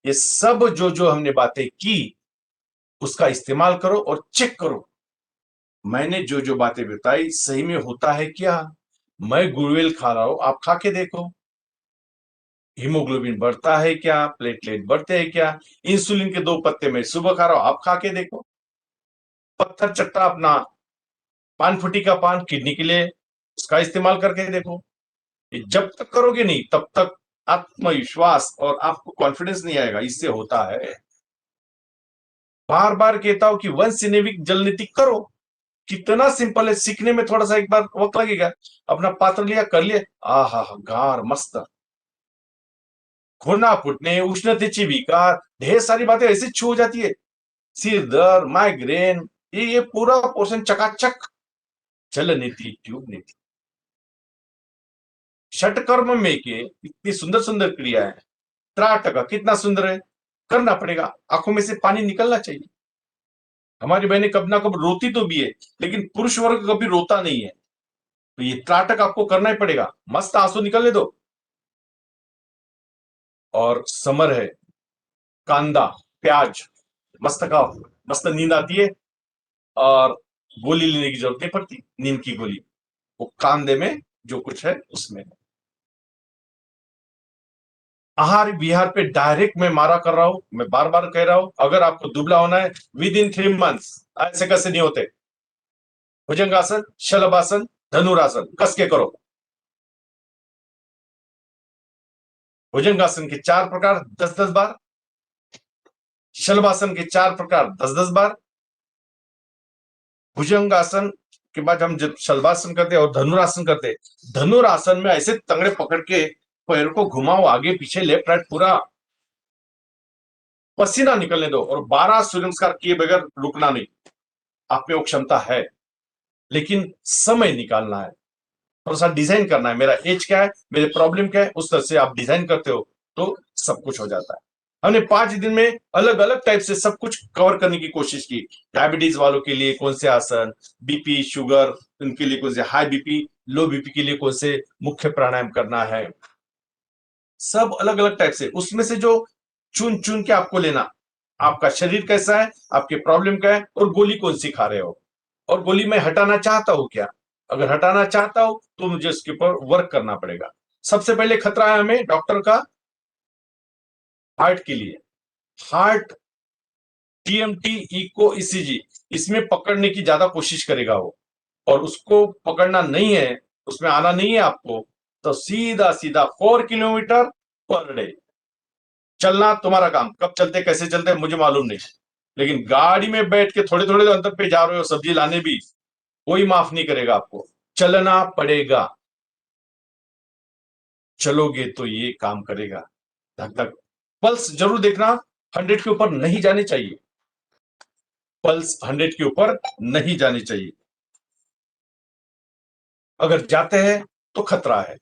ये सब जो जो हमने बातें की उसका इस्तेमाल करो और चेक करो मैंने जो जो बातें बताई सही में होता है क्या। मैं गुड़वेल खा रहा हूं, आप खा के देखो। हीमोग्लोबिन बढ़ता है क्या, प्लेटलेट बढ़ते हैं क्या। इंसुलिन के 2 पत्ते मैं सुबह खा रहा हूं, आप खा के देखो। पत्थर चट्टा अपना पान फुटी का पान किडनी के लिए, उसका इस्तेमाल करके देखो। ये जब तक करोगे नहीं तब तक आत्मविश्वास और आपको कॉन्फिडेंस नहीं आएगा। इससे होता है, बार बार कहता हूं कि वंस इन ए वीक जल नीति करो। कितना सिंपल है, सीखने में थोड़ा सा एक बार वक्त लगेगा। अपना पात्र लिया, कर लिए, आहा गार मस्त। घुरना फुटने, उष्णतेची विकार, ढेर सारी बातें ऐसे छू हो जाती है। सिर दर्द, माइग्रेन, ये पूरा पोर्शन चकाचक। जल नीति, ट्यूब नीति, षटकर्म में के इतनी सुंदर सुंदर क्रिया है। त्राटक कितना सुंदर है, करना पड़ेगा। आंखों में से पानी निकलना चाहिए। हमारी बहनें कब ना कब रोती तो भी है, लेकिन पुरुष वर्ग कभी रोता नहीं है। तो ये त्राटक आपको करना ही पड़ेगा, मस्त आंसू निकलने दो। और समर है, कांदा, प्याज, मस्त खाओ, मस्त नींद आती है। और गोली लेने की जरूरत नहीं पड़ती, नींद की गोली वो कांदे में जो कुछ है उसमें। आहार विहार पे डायरेक्ट मैं मारा कर रहा हूं। मैं बार बार कह रहा हूं, अगर आपको दुबला होना है विद इन 3 मंथ्स, ऐसे कैसे नहीं होते। भुजंगासन, शलभासन, धनुरासन कस के करो। भुजंगासन के 4 प्रकार 10-10 बार, शलभासन के 4 प्रकार 10-10 बार। भुजंगासन के बाद हम जब शलभासन करते और धनुरासन करते, धनुरासन में ऐसे तंगड़े पकड़ के पैर को घुमाओ आगे पीछे, लेफ्ट राइट, पूरा पसीना निकलने दो। और 12 सूर्य नमस्कार किए बगैर रुकना नहीं। आप में वो क्षमता है, लेकिन समय निकालना है, थोड़ा सा डिजाइन करना है। मेरा एज क्या है, मेरे प्रॉब्लम क्या है, उस तरह से आप डिजाइन करते हो तो सब कुछ हो जाता है। हमने 5 दिन में अलग अलग टाइप से सब कुछ कवर करने की कोशिश की। डायबिटीज वालों के लिए कौन से आसन, बीपी शुगर उनके लिए कौन से, हाई बीपी लो बीपी के लिए कौन से मुख्य प्राणायाम करना है, सब अलग अलग टाइप से। उसमें से जो चुन चुन के आपको लेना, आपका शरीर कैसा है, आपके प्रॉब्लम क्या है, और गोली कौन सी खा रहे हो, और गोली मैं हटाना चाहता हूं क्या। अगर हटाना चाहता हूं तो मुझे उसके ऊपर वर्क करना पड़ेगा। सबसे पहले खतरा है हमें डॉक्टर का हार्ट के लिए। हार्ट, टीएमटी, इको, ईसीजी, इसमें पकड़ने की ज्यादा कोशिश करेगा वो, और उसको पकड़ना नहीं है, उसमें आना नहीं है आपको, तो सीधा सीधा 4 किलोमीटर पर डे चलना तुम्हारा काम। कब चलते कैसे चलते मुझे मालूम नहीं, लेकिन गाड़ी में बैठ के थोड़े थोड़े अंतर पे जा रहे हो सब्जी लाने भी, कोई माफ नहीं करेगा आपको। चलना पड़ेगा, चलोगे तो ये काम करेगा। धक धक, पल्स जरूर देखना, 100 के ऊपर नहीं जाने चाहिए। पल्स 100 के ऊपर नहीं जानी चाहिए। अगर जाते हैं तो खतरा है।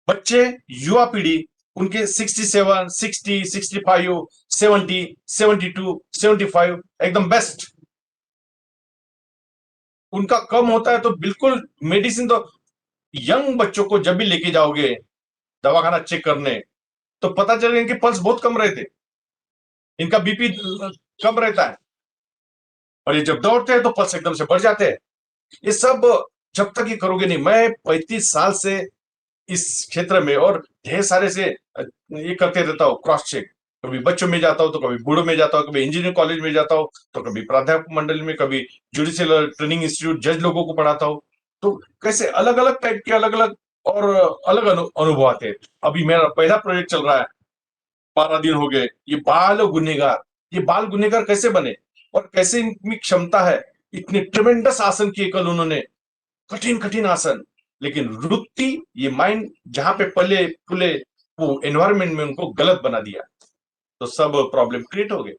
बच्चे, युवा पीढ़ी, उनके 67, 60, 65, 70, 72, 75 एकदम बेस्ट। उनका कम होता है तो बिल्कुल मेडिसिन तो, यंग बच्चों को जब भी लेके जाओगे दवाखाना चेक करने, तो पता चलेगा इनके पल्स बहुत कम रहते, इनका बीपी कम रहता है, और ये जब दौड़ते हैं तो पल्स एकदम से बढ़ जाते हैं। ये सब जब तक ये करोगे नहीं। मैं 35 साल से इस क्षेत्र में, और ढेर सारे से ये करते रहता हूँ क्रॉस चेक। कभी बच्चों में जाता हूँ तो कभी बूढ़ों में जाता हूँ, कभी इंजीनियरिंग कॉलेज में जाता हूँ तो कभी प्राध्यापक मंडल में, कभी जुडिशियल ट्रेनिंग इंस्टीट्यूट जज लोगों को पढ़ाता हूँ। तो कैसे अलग अलग टाइप के अलग अलग और अलग अनुभव आते हैं। अभी मेरा पहला प्रोजेक्ट चल रहा है, 12 दिन हो गए। ये बाल गुनहगार, ये बाल गुनहगार कैसे बने और कैसे इनकी क्षमता है। इतने ट्रिमेंडस आसन किए कल उन्होंने, कठिन कठिन आसन, लेकिन वृत्ति, ये माइंड जहां पे पले फुले, वो एनवायरमेंट में उनको गलत बना दिया, तो सब प्रॉब्लम क्रिएट हो गए।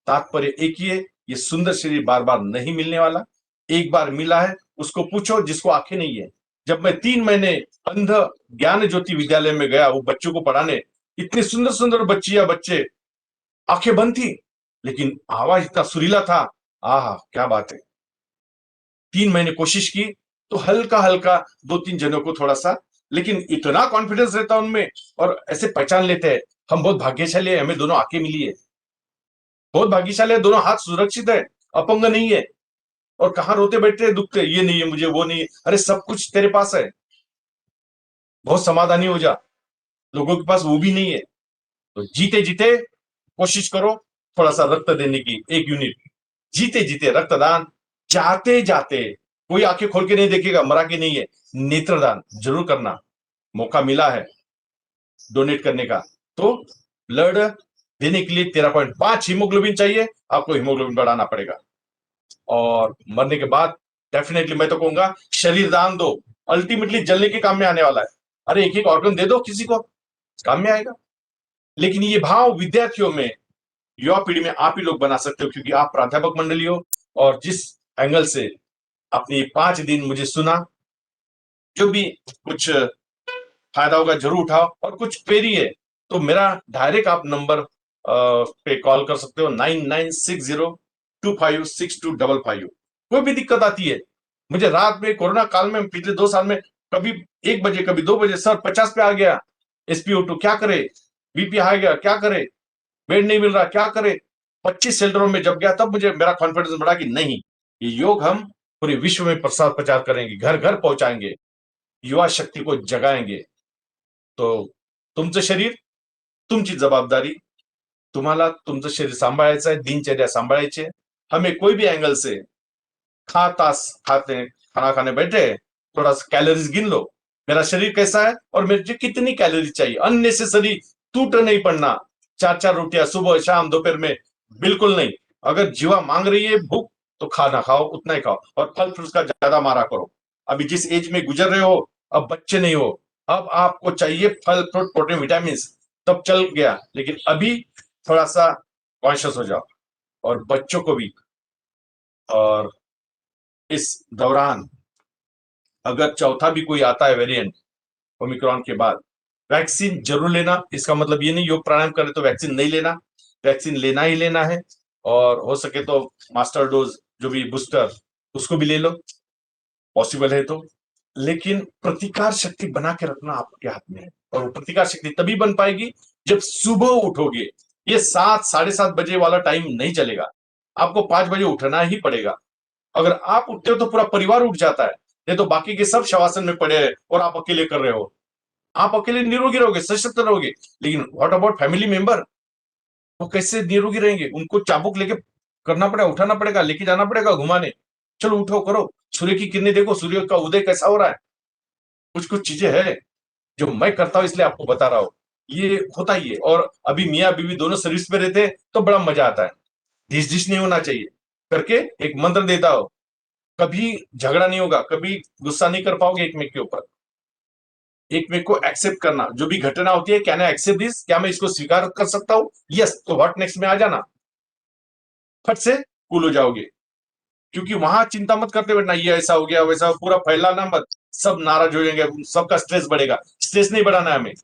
तात्पर्य एक ही है, ये सुंदर शरीर बार बार नहीं मिलने वाला। एक बार मिला है, उसको पूछो जिसको आंखें नहीं है। जब मैं 3 महीने अंध ज्ञान ज्योति विद्यालय में गया वो बच्चों को पढ़ाने, इतनी सुंदर सुंदर बच्चियां बच्चे, आंखें बंद थी लेकिन आवाज इतना सुरीला था, आहा क्या बात है। 3 महीने कोशिश की तो हल्का हल्का 2-3 जनों को थोड़ा सा, लेकिन इतना कॉन्फिडेंस रहता उनमें, और ऐसे पहचान लेते हैं हम बहुत भाग्यशाली है, हमें दोनों आंखें मिली है। बहुत भाग्यशाली है, दोनों हाथ सुरक्षित है, अपंग नहीं है। और कहाँ रोते बैठते हैं, दुखते, ये नहीं है मुझे, वो नहीं है, अरे सब कुछ तेरे पास है। बहुत समाधानी हो जा, लोगों के पास वो भी नहीं है। तो जीते जीते कोशिश करो थोड़ा सा रक्त देने की, 1 यूनिट जीते जीते रक्तदान। जाते जाते कोई आंखें खोल के नहीं देखेगा, मरा के नहीं है, नेत्रदान जरूर करना। मौका मिला है डोनेट करने का, तो ब्लड देने के लिए 13.5 हीमोग्लोबिन चाहिए, आपको हीमोग्लोबिन बढ़ाना पड़ेगा। और मरने के बाद डेफिनेटली मैं तो कहूंगा शरीर दान दो, अल्टीमेटली जलने के काम में आने वाला है। अरे एक एक ऑर्गन दे दो किसी को, काम में आएगा। लेकिन ये भाव विद्यार्थियों में, युवा पीढ़ी में आप ही लोग बना सकते हो, क्योंकि आप प्राध्यापक मंडली हो। और जिस एंगल से अपनी 5 दिन मुझे सुना, जो भी कुछ फायदा होगा जरूर उठाओ, और कुछ क्वेरी है तो मेरा डायरेक्ट आप नंबर पे कॉल कर सकते हो, 9960256255। कोई भी दिक्कत आती है, मुझे रात में कोरोना काल में पिछले 2 साल में कभी 1 बजे कभी 2 बजे, सर 50 पे आ गया SpO2, क्या करे, BP आ गया, क्या करे, बेड नहीं मिल रहा, क्या करे। 25 सेंटरों में जब गया तब मुझे मेरा कॉन्फिडेंस बढ़ा कि नहीं, ये योग हम पूरे विश्व में प्रसार प्रचार करेंगे, घर घर पहुंचाएंगे, युवा शक्ति को जगाएंगे। तो तुमचं शरीर, तुमची जबाबदारी, तुम्हाला तुमचं शरीर सांभाळायचं आहे, दिनचर्या सांभाळायची है। हमें कोई भी एंगल से खाना खाने बैठे, थोड़ा सा कैलोरीज गिन लो, मेरा शरीर कैसा है और मुझे कितनी कैलोरी चाहिए। अननेसेसरी टूट नहीं पड़ना, 4 4 रोटियां सुबह शाम दोपहर में, बिल्कुल नहीं। अगर जीवा मांग रही है भूख, तो खाना खाओ, उतना ही खाओ, और फल फ्रूट का ज्यादा मारा करो। अभी जिस एज में गुजर रहे हो, अब बच्चे नहीं हो, अब आपको चाहिए फल फ्रूट प्रोटीन विटामिन, तब चल गया, लेकिन अभी थोड़ा सा कॉन्शियस हो जाओ, और बच्चों को भी। और इस दौरान अगर चौथा भी कोई आता है वेरिएंट ओमिक्रॉन के बाद, वैक्सीन जरूर लेना। इसका मतलब ये नहीं योग प्राणायाम करे तो वैक्सीन नहीं लेना, वैक्सीन लेना ही लेना है। और हो सके तो मास्टर डोज जो भी बूस्टर, उसको भी ले लो पॉसिबल है तो। लेकिन प्रतिकार शक्ति बना के रखना आपके हाथ में है, और वो प्रतिकार शक्ति तभी बन पाएगी जब सुबह उठोगे। ये 7 साढ़े 7 बजे वाला टाइम नहीं चलेगा, आपको 5 बजे उठना ही पड़ेगा। अगर आप उठते हो तो पूरा परिवार उठ जाता है, नहीं तो बाकी के सब शवासन में पड़े हैं और आप अकेले कर रहे हो। आप अकेले निरोगी रहोगे, सशक्त रहोगे, लेकिन व्हाट अबाउट फैमिली मेंबर, वो कैसे निरोगी रहेंगे? उनको चाबुक लेके करना पड़ेगा, उठाना पड़ेगा, लेके जाना पड़ेगा घुमाने, चलो उठो करो, सूर्य की किरणें देखो, सूर्य का उदय कैसा हो रहा है। कुछ कुछ चीजें है जो मैं करता हूं, इसलिए आपको बता रहा हूं, ये होता ही है। और अभी मियाँ बीवी दोनों सर्विस पे रहते हैं तो बड़ा मजा आता है। डिस डिस नहीं होना चाहिए करके एक मंत्र देता हो, कभी झगड़ा नहीं होगा, कभी गुस्सा नहीं कर पाओगे एक मेक के ऊपर। एक मेक को एक्सेप्ट करना, जो भी घटना होती है, क्या ना एक्सेप्ट दिस, क्या मैं इसको स्वीकार कर सकता हूं, यस, तो व्हाट नेक्स्ट में आ जाना, फट से कूल हो जाओगे। क्योंकि वहां चिंता मत करते बैठना, ये ऐसा हो गया वैसा, पूरा फैलाना मत, सब नाराज हो जाएंगे, सबका स्ट्रेस बढ़ेगा। स्ट्रेस नहीं बढ़ाना है हमें,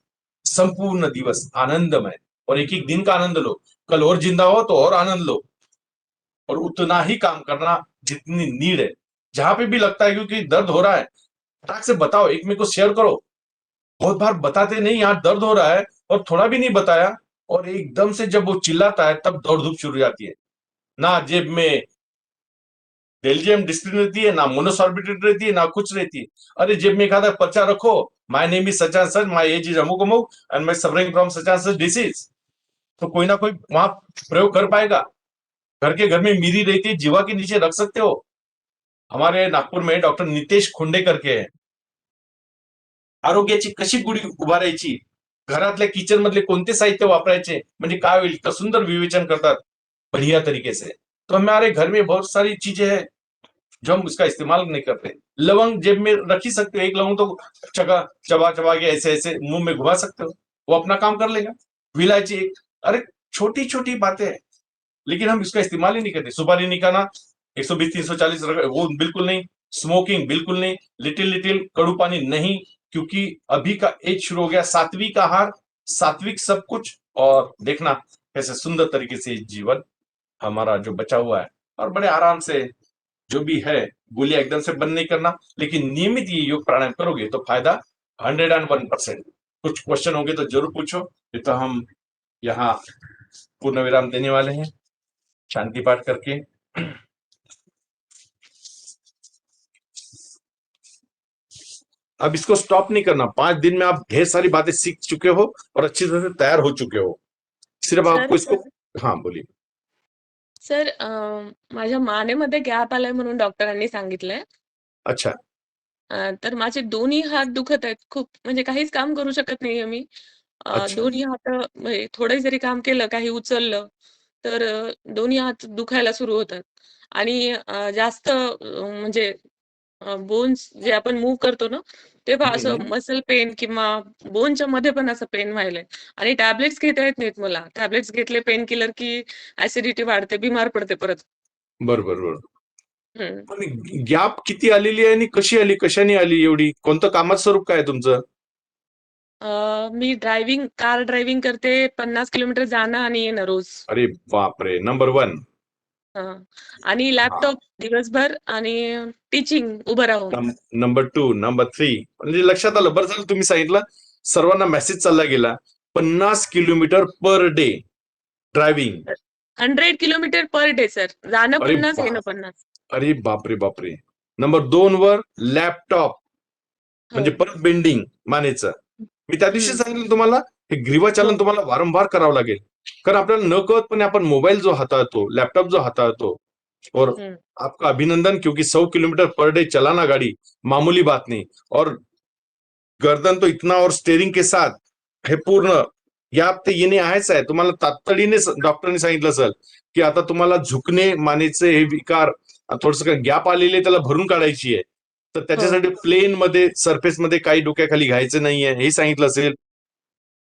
संपूर्ण दिवस आनंदमय, और एक एक दिन का आनंद लो। कल और जिंदा हो तो और आनंद लो, और उतना ही काम करना जितनी नीड है। जहां पे भी लगता है क्योंकि दर्द हो रहा है, फटाक से बताओ, एक मेरे को शेयर करो। बहुत बार बताते नहीं, यहाँ दर्द हो रहा है और थोड़ा भी नहीं बताया, और एकदम से जब वो चिल्लाता है तब दौड़ धूप शुरू हो जाती है। ना जेब में बेल्जियम डिस्प्लिन रहती है, ना मोनोसॉर्बिटेट रहती है, ना कुछ रहती है। अरे जेब में एक आधा पर्चा रखो, my name is such and such, my age is अमुक अमुक, and my suffering from such and such disease. तो कोई ना कोई वहां प्रयोग कर पाएगा। घर में मिरी रहती है, जीवा के नीचे रख सकते हो। हमारे नागपुर में डॉक्टर नितेश खुंडे करके है, आरोग्याची कशी गुढी उभारायची, घरातल्या किचन मधले कोणते साहित्य वापरायचे, म्हणजे काय होईल, इतकं सुंदर विवेचन करतात बढ़िया तरीके से। तो हमारे घर में बहुत सारी चीजें हैं जो हम उसका इस्तेमाल नहीं करते। लवंग जेब में रख ही सकते हो, एक लवंग तो चबा चबा चबा के ऐसे ऐसे मुंह में घुमा सकते हो, वो अपना काम कर लेगा। विलायची एक, अरे छोटी छोटी बातें हैं, लेकिन हम इसका इस्तेमाल ही नहीं करते। सुपारी नहीं खाना, 120 340 वो बिल्कुल नहीं, स्मोकिंग बिल्कुल नहीं, लिटिल लिटिल कड़ू पानी नहीं, क्योंकि अभी का एज शुरू हो गया सात्विक आहार, सात्विक सब कुछ। और देखना कैसे सुंदर तरीके से जीवन हमारा जो बचा हुआ है, और बड़े आराम से जो भी है, गोलियां एकदम से बंद नहीं करना, लेकिन नियमित ये योग प्राणायाम करोगे तो फायदा 101%। कुछ क्वेश्चन होंगे तो जरूर पूछो, नहीं तो हम यहाँ पूर्ण विराम देने वाले हैं। शांति पाठ करके अब इसको स्टॉप नहीं करना। 5 दिन में आप ढेर सारी बातें सीख चुके हो और अच्छी तरह से तैयार हो चुके हो। सिर्फ सर आपको इसको, हाँ बोलिए। सर माझ्या मानेमध्ये गॅप आलाय म्हणून डॉक्टरांनी सांगितलंय. अच्छा, तर माझे दोन्ही हात दुखत आहेत खूप, म्हणजे काहीच काम करू शकत नाहीये मी. अच्छा. दोन्ही हात म्हणजे थोडं जरी काम केलं, काही उचललं, तर दोन्ही हात दुखायला सुरू होतात आणि जास्त म्हणजे बोन्स जे आपण मूव्ह करतो ना, तेव्हा असं हम्म. मसल पेन किंवा बोनच्या मध्ये पण असं पेन व्हायलंय आणि टॅब्लेट्स घेता येत नाहीत मला. टॅब्लेट्स घेतले पेन किलर की ऍसिडिटी वाढते, बिमार पडते परत. बरोबर बरोबर. हम्म. पण गॅप किती आलेली आहे आणि कशी आली, कशाने आली एवढी? कोणतं कामाचं स्वरूप काय आहे तुमचं? मी कार ड्रायव्हिंग करते 50 किलोमीटर जाणं आणि येणं रोज. अरे बापरे, नंबर 1. हं. आणि लॅपटॉप दिवसभर आणि टीचिंग उभं राहून. Number 2, number 3. म्हणजे लक्षात आलं, बरं झालं तुम्ही सांगितलं. सर्वांना मेसेज चालला गेला. 50 kilometre per day driving. 100 kilometre per day sir. जाणं अरे 50, बाप, येणं 50. अरे बापरे बापरे. नंबर 2 वर लॅपटॉप, हो. म्हणजे परत बेंडिंग मानेचं. मी त्या दिवशी हं. सांगितलं तुम्हाला, हे ग्रीवाचालन हो. तुम्हाला वारंवार करावं लागेल. कारण आपल्याला न कळतपणे आपण मोबाईल जो हाताळतो, लॅपटॉप जो हाताळतो, और हं. आपका अभिनंदन, क्योंकि 100 किलोमीटर पर डे चलाना गाड़ी मामूली बात नहीं। और गर्दन तो इतना, और स्टेरिंग के साथ हे पूर्ण या ते येणे आहेच आहे. तुम्हाला तातडीने डॉक्टरने सांगितलं सर की आता तुम्हाला झुकणे, मानेचे हे विकार, थोडस गॅप आलेले त्याला भरून काढायची आहे. तर हो. त्याच्यासाठी प्लेन मध्ये, सरफेस मध्ये काही डोक्याखाली घ्यायचं नाहीये, हे सांगितलं असेल.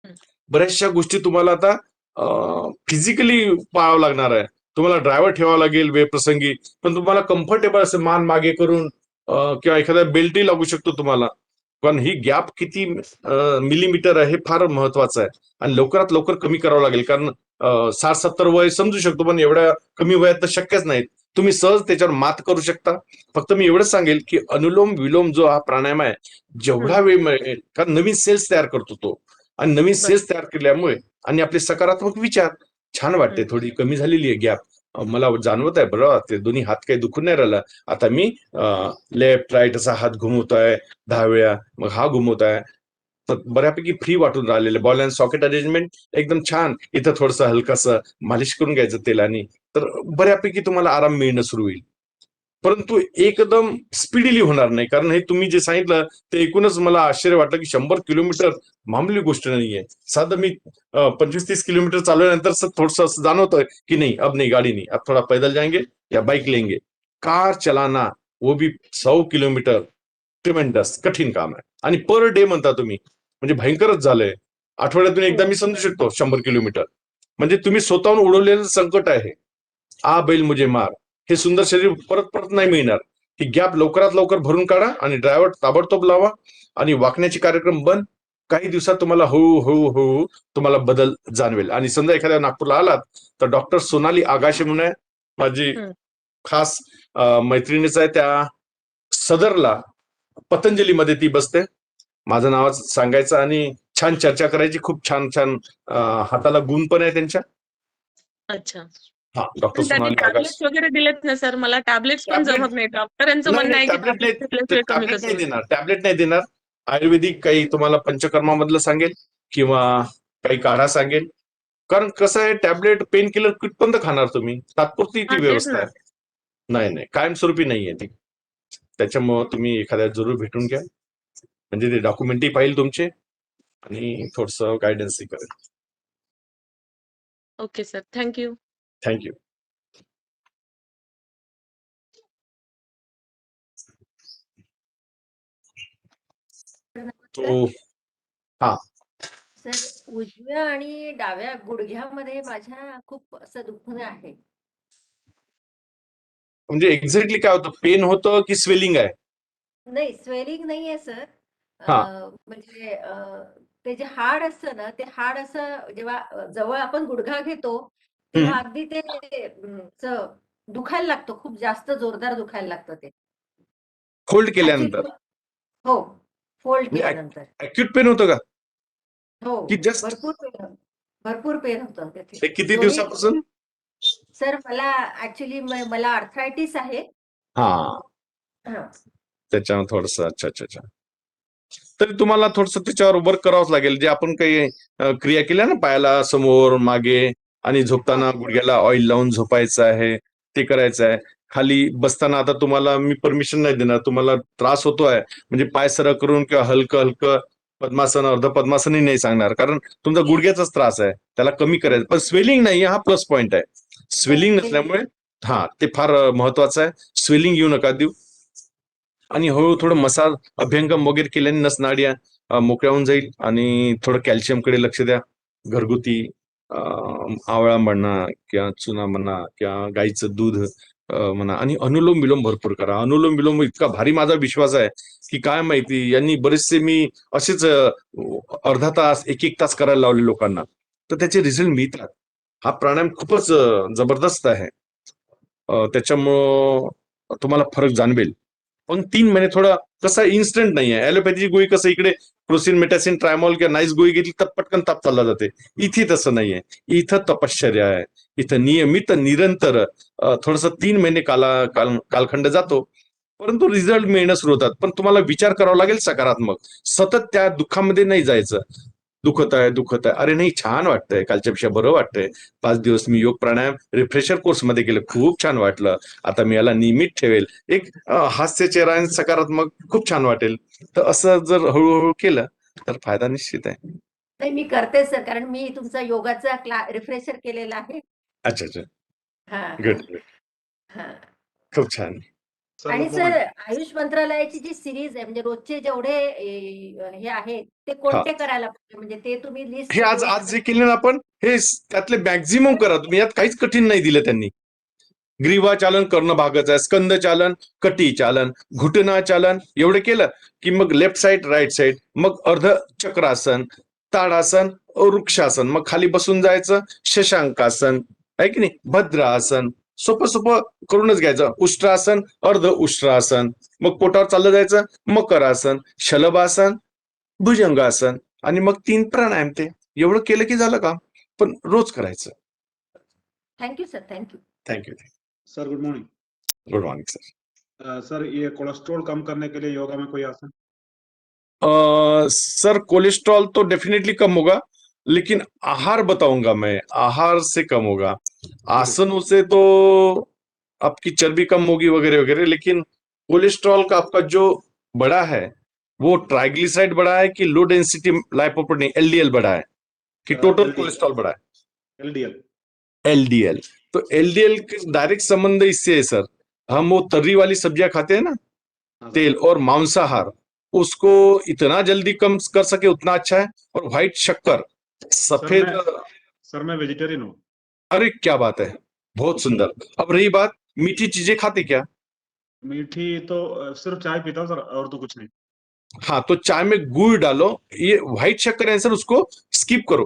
हं. बऱ्याचशा गोष्टी तुम्हाला आता फिजिकली पाळावं लागणार आहे. तुम्हाला ड्रायव्हर ठेवावा लागेल वेळप्रसंगी, पण तुम्हाला कम्फर्टेबल असं मान मागे करून किंवा एखादा बेल्टही लागू शकतो तुम्हाला. पण ही गॅप किती मिलीमीटर आहे हे फार महत्वाचं आहे आणि लवकरात लवकर कमी करावं लागेल. कारण 60-70 वय समजू शकतो, पण एवढ्या कमी वयात तर शक्यच नाहीत. तुम्ही सहज त्याच्यावर मात करू शकता. फक्त मी एवढंच सांगेल की अनुलोम विलोम जो हा प्राणायाम आहे, जेवढा हं. वेळ मिळेल, कारण नवीन सेल्स तयार करतो तो, आणि नवीन बरं. सेल्स तयार केल्यामुळे आणि आपले सकारात्मक विचार, छान वाटते. हं. थोडी कमी झालेली आहे गॅप, मला जाणवत आहे. बरं, ते दोन्ही हात काही दुखून नाही राहिला. आता मी लेफ्ट राईट असा हात घुमवतोय 10 वेळा, मग हा घुमवतोय, तर बऱ्यापैकी फ्री वाटून राहिलेलं. बॉल अँड सॉकेट अरेंजमेंट एकदम छान. इथं थोडंसं हलकंसं मालिश करून घ्यायचं तेलाने, तर बऱ्यापैकी तुम्हाला आराम मिळणं सुरू होईल. परंतु एकदम स्पीडीली होणार नाही, कारण हे तुम्ही जे सांगितलं ते ऐकूनच मला आश्चर्य वाटलं की 100 किलोमीटर मामूली गोष्ट नाहीये. साधं मी 25-30 किलोमीटर चालवल्यानंतर थोडंसं असं जाणवतं की नाही, अब नहीं, गाड़ी नहीं, अब थोड़ा पैदल जाएंगे या बाइक लेंगे. कार चलाना, वो भी 100 किलोमीटर, ट्रिमेंडस कठीण काम आहे. आणि पर डे म्हणता तुम्ही, म्हणजे भयंकरच झालंय. आठवड्यातून एकदा हो. मी समजू शकतो 100 किलोमीटर म्हणजे तुम्ही स्वतःहून उडवलेलं संकट आहे. आ बैल मुझे मार, हे सुंदर शरीर परत परत नाही मिळणार. ही गॅप लवकरात लवकर भरून काढा आणि ड्रायव्हर ताबडतोब लावा आणि वाकण्याचे कार्यक्रम बंद. काही दिवसात तुम्हाला हळूहळू तुम्हाला बदल जाणवेल. आणि समजा एखाद्या नागपूरला आलात तर डॉक्टर सोनाली आगाशे म्हणून आहे, माझी हं. खास मैत्रिणीच आहे. त्या सदरला पतंजलीमध्ये ती बसते. माझं नाव सांगायचं आणि छान चर्चा करायची. खूप छान छान हाताला गुण पण आहे त्यांच्या. अच्छा. हा, डॉक्टर पण त्यांनी सोनाली आगाशे. टॅब्लेट्स वगैरे दिलेत ना सर. मला टॅब्लेट्स पण टॅबलेट जमत नाही. डॉक्टरांचं नाही म्हणणं नाही, आहे की टॅबलेट नाही, टॅब्लेट्स घेतल्याशिवाय कमी टॅबलेट कसं नाही होईल? देणार, टॅबलेट नाही देणार. आयुर्वेदिक काही तुम्हाला पंचकर्मामधलं सांगेल किंवा काही काढा सांगेल. कारण कसं आहे, टॅबलेट पेन किलर कितपर्यंत खाणार तुम्ही? तात्पुरती ती हां, तेच व्यवस्था ना. आहे. नाही नाही, कायमस्वरूपी नाहीये ती. त्याच्यामुळं तुम्ही एखाद्या जरूर भेटून घ्या, म्हणजे ते डॉक्युमेंटही पाहिजे तुमचे आणि थोडंसं गायडन्सही करेल. Okay sir, thank you. Thank you. तो हा, सर, उजव्या आणि डाव्या गुडघ्यामध्ये माझ्या खूप असं दुखणं आहे. म्हणजे एक्झॅक्टली काय होतं? पेन होतं की स्वेलिंग आहे? नाही, स्वेलिंग नाहीये सर. हा. म्हणजे ते जे हाड असतं ना, ते हाड असं जेव्हा जवळ आपण गुडघा घेतो तेव्हा अगदी ते दुखायला लागतं, खूप जास्त जोरदार दुखायला लागतं ते. फोल्ड ऍक्च्युली केल्यानंतर हो, फोल्ड म्हणजे केल्यानंतर. अक्यूट पेन होतं का? हो, की जस्ट भरपूर पेन होतं तिथे. हे किती दोन्ही दिवसापासून? सर मला ऍक्च्युली मला आर्थरायटिस आहे. हा, हा. त्याच्यावर थोडस अच्छा अच्छा अच्छा. तरी तुम्हाला थोडस त्याच्यावर वर्क करावंच लागेल. जे आपण काही क्रिया केल्या ना, पायाला समोर मागे आणि झोपताना गुडघ्याला ऑइल लावून झोपायचं आहे, ते करायचं आहे. खाली बसताना आता तुम्हाला मी परमिशन नाही देणार, तुम्हाला त्रास होतोय म्हणजे पाय सरळ करून किंवा हलकं हलकं पद्मासन अर्ध पद्मासनही नाही सांगणार, कारण तुमचा गुडघ्याचाच त्रास आहे, त्याला कमी करायचं. पण स्वेलिंग नाही, हा प्लस पॉइंट आहे. स्वेलिंग नसल्यामुळे हा ते फार महत्वाचं आहे. स्वेलिंग येऊ नका देऊ. आणि हळूहळू थोडं मसाज अभ्यंगम वगैरे केल्याने नसनाड्या मोकळ्या होऊन जाईल. आणि थोडं कॅल्शियमकडे लक्ष द्या. घरगुती आवळा म्हणा किंवा चुना म्हणा किंवा गाईचं दूध म्हणा. आणि अनुलोम विलोम भरपूर करा. अनुलोम विलोम इतका भारी माझा विश्वास आहे की काय माहिती, यांनी बरेचसे मी असेच अर्धा तास एक तास करायला लावले लोकांना, तर त्याचे रिझल्ट मिळतात. हा प्राणायाम खूपच जबरदस्त आहे. त्याच्यामुळं तुम्हाला फरक जाणवेल. पण 3 महिने थोडा कसं इन्स्टंट नाही आहे. ऍलोपॅथीची गोळी कसं इकडे क्रोसिन मेटॅसिन ट्रायमॉल किंवा नाईस गोळी घेतली तर पटकन ताप चालला जाते. इथे तसं नाहीये. इथं तपश्चर्या आहे. इथं नियमित निरंतर थोडस 3 महिने कालखंड जातो, परंतु रिझल्ट मिळणं सुरू होतात. पण तुम्हाला विचार करावा लागेल सकारात्मक. सतत त्या दुःखामध्ये नाही जायचं. दुखत आहे, अरे नाही, छान वाटतंय, कालच्यापेक्षा बरं वाटतंय. 5 दिवस मी योग प्राणायाम रिफ्रेशर कोर्समध्ये केलं, खूप छान वाटलं. आता मी याला नियमित ठेवेल. एक हास्य चेहरा आणि सकारात्मक, खूप छान वाटेल. तर असं जर हळूहळू केलं तर फायदा निश्चित आहे. नाही मी करते सर, कारण मी तुमचा योगाचा रिफ्रेशर केलेला आहे. अच्छा अच्छा, हा गुड गुड, हा. खूप छान. आणि सर आयुष मंत्रालयाची जी सिरीज आहे, म्हणजे रोजचे जेवढे हे आहेत ते कोणते करायला पाहिजे, म्हणजे ते तुम्ही लिस्ट हे आज जे केले ना आपण, हे त्यातले मॅक्झिमम करा तुम्ही. यात काहीच कठीण नाही दिलं त्यांनी. ग्रीवा चालन करणं भागच आहे. स्कंद चालन, कटी चालन, घुटना चालन, एवढं केलं की मग लेफ्ट साइड राईट साइड, मग अर्ध चक्रासन, ताडासन, वृक्षासन, मग खाली बसून जायचं शशांकासन, आहे की नाही, भद्रासन. सोपं सोपं करूनच घ्यायचं. उष्ट्रासन, अर्ध उष्ट्रासन, मग पोटावर चाललं जायचं मकरासन, शलभासन, भुजंगासन, आणि मग 3 प्राणायाम. ते एवढं केलं की झालं काम. पण रोज करायचं. Thank you sir, thank you. Thank you. Sir good morning. Good morning sir. Sir ये कोलेस्ट्रॉल कम करने के लिए योगा में कोई आसन? सर कोलेस्ट्रॉल तो डेफिनेटली कम होगा, लेकिन आहार बताऊंगा मैं, आहार से कम होगा। आसनों से तो आपकी चर्बी कम होगी वगैरह वगैरह, लेकिन कोलेस्ट्रॉल का आपका जो बड़ा है वो ट्राइग्लिसराइड बड़ा है कि लो डेंसिटी लाइपोप्रोटीन एलडीएल बड़ा है कि टोटल LDL कोलेस्ट्रॉल बड़ा है? LDL। एलडीएल। तो एलडीएल का डायरेक्ट संबंध इससे है सर। हम वो तर्री वाली सब्जियां खाते हैं ना, हाँ सर। तेल और मांसाहार, उसको इतना जल्दी कम कर सके उतना अच्छा है। और व्हाइट शक्कर, सफेद, सर मैं वेजिटेरियन हूँ। अरे क्या बात है, बहुत सुंदर। अब रही बात, मीठी चीजें खाते क्या? मीठी तो सिर्फ चाय पीता हूँ सर, और तो कुछ नहीं। हाँ, तो चाय में गुड़ डालो। ये व्हाइट शक्कर है सर, उसको स्किप करो।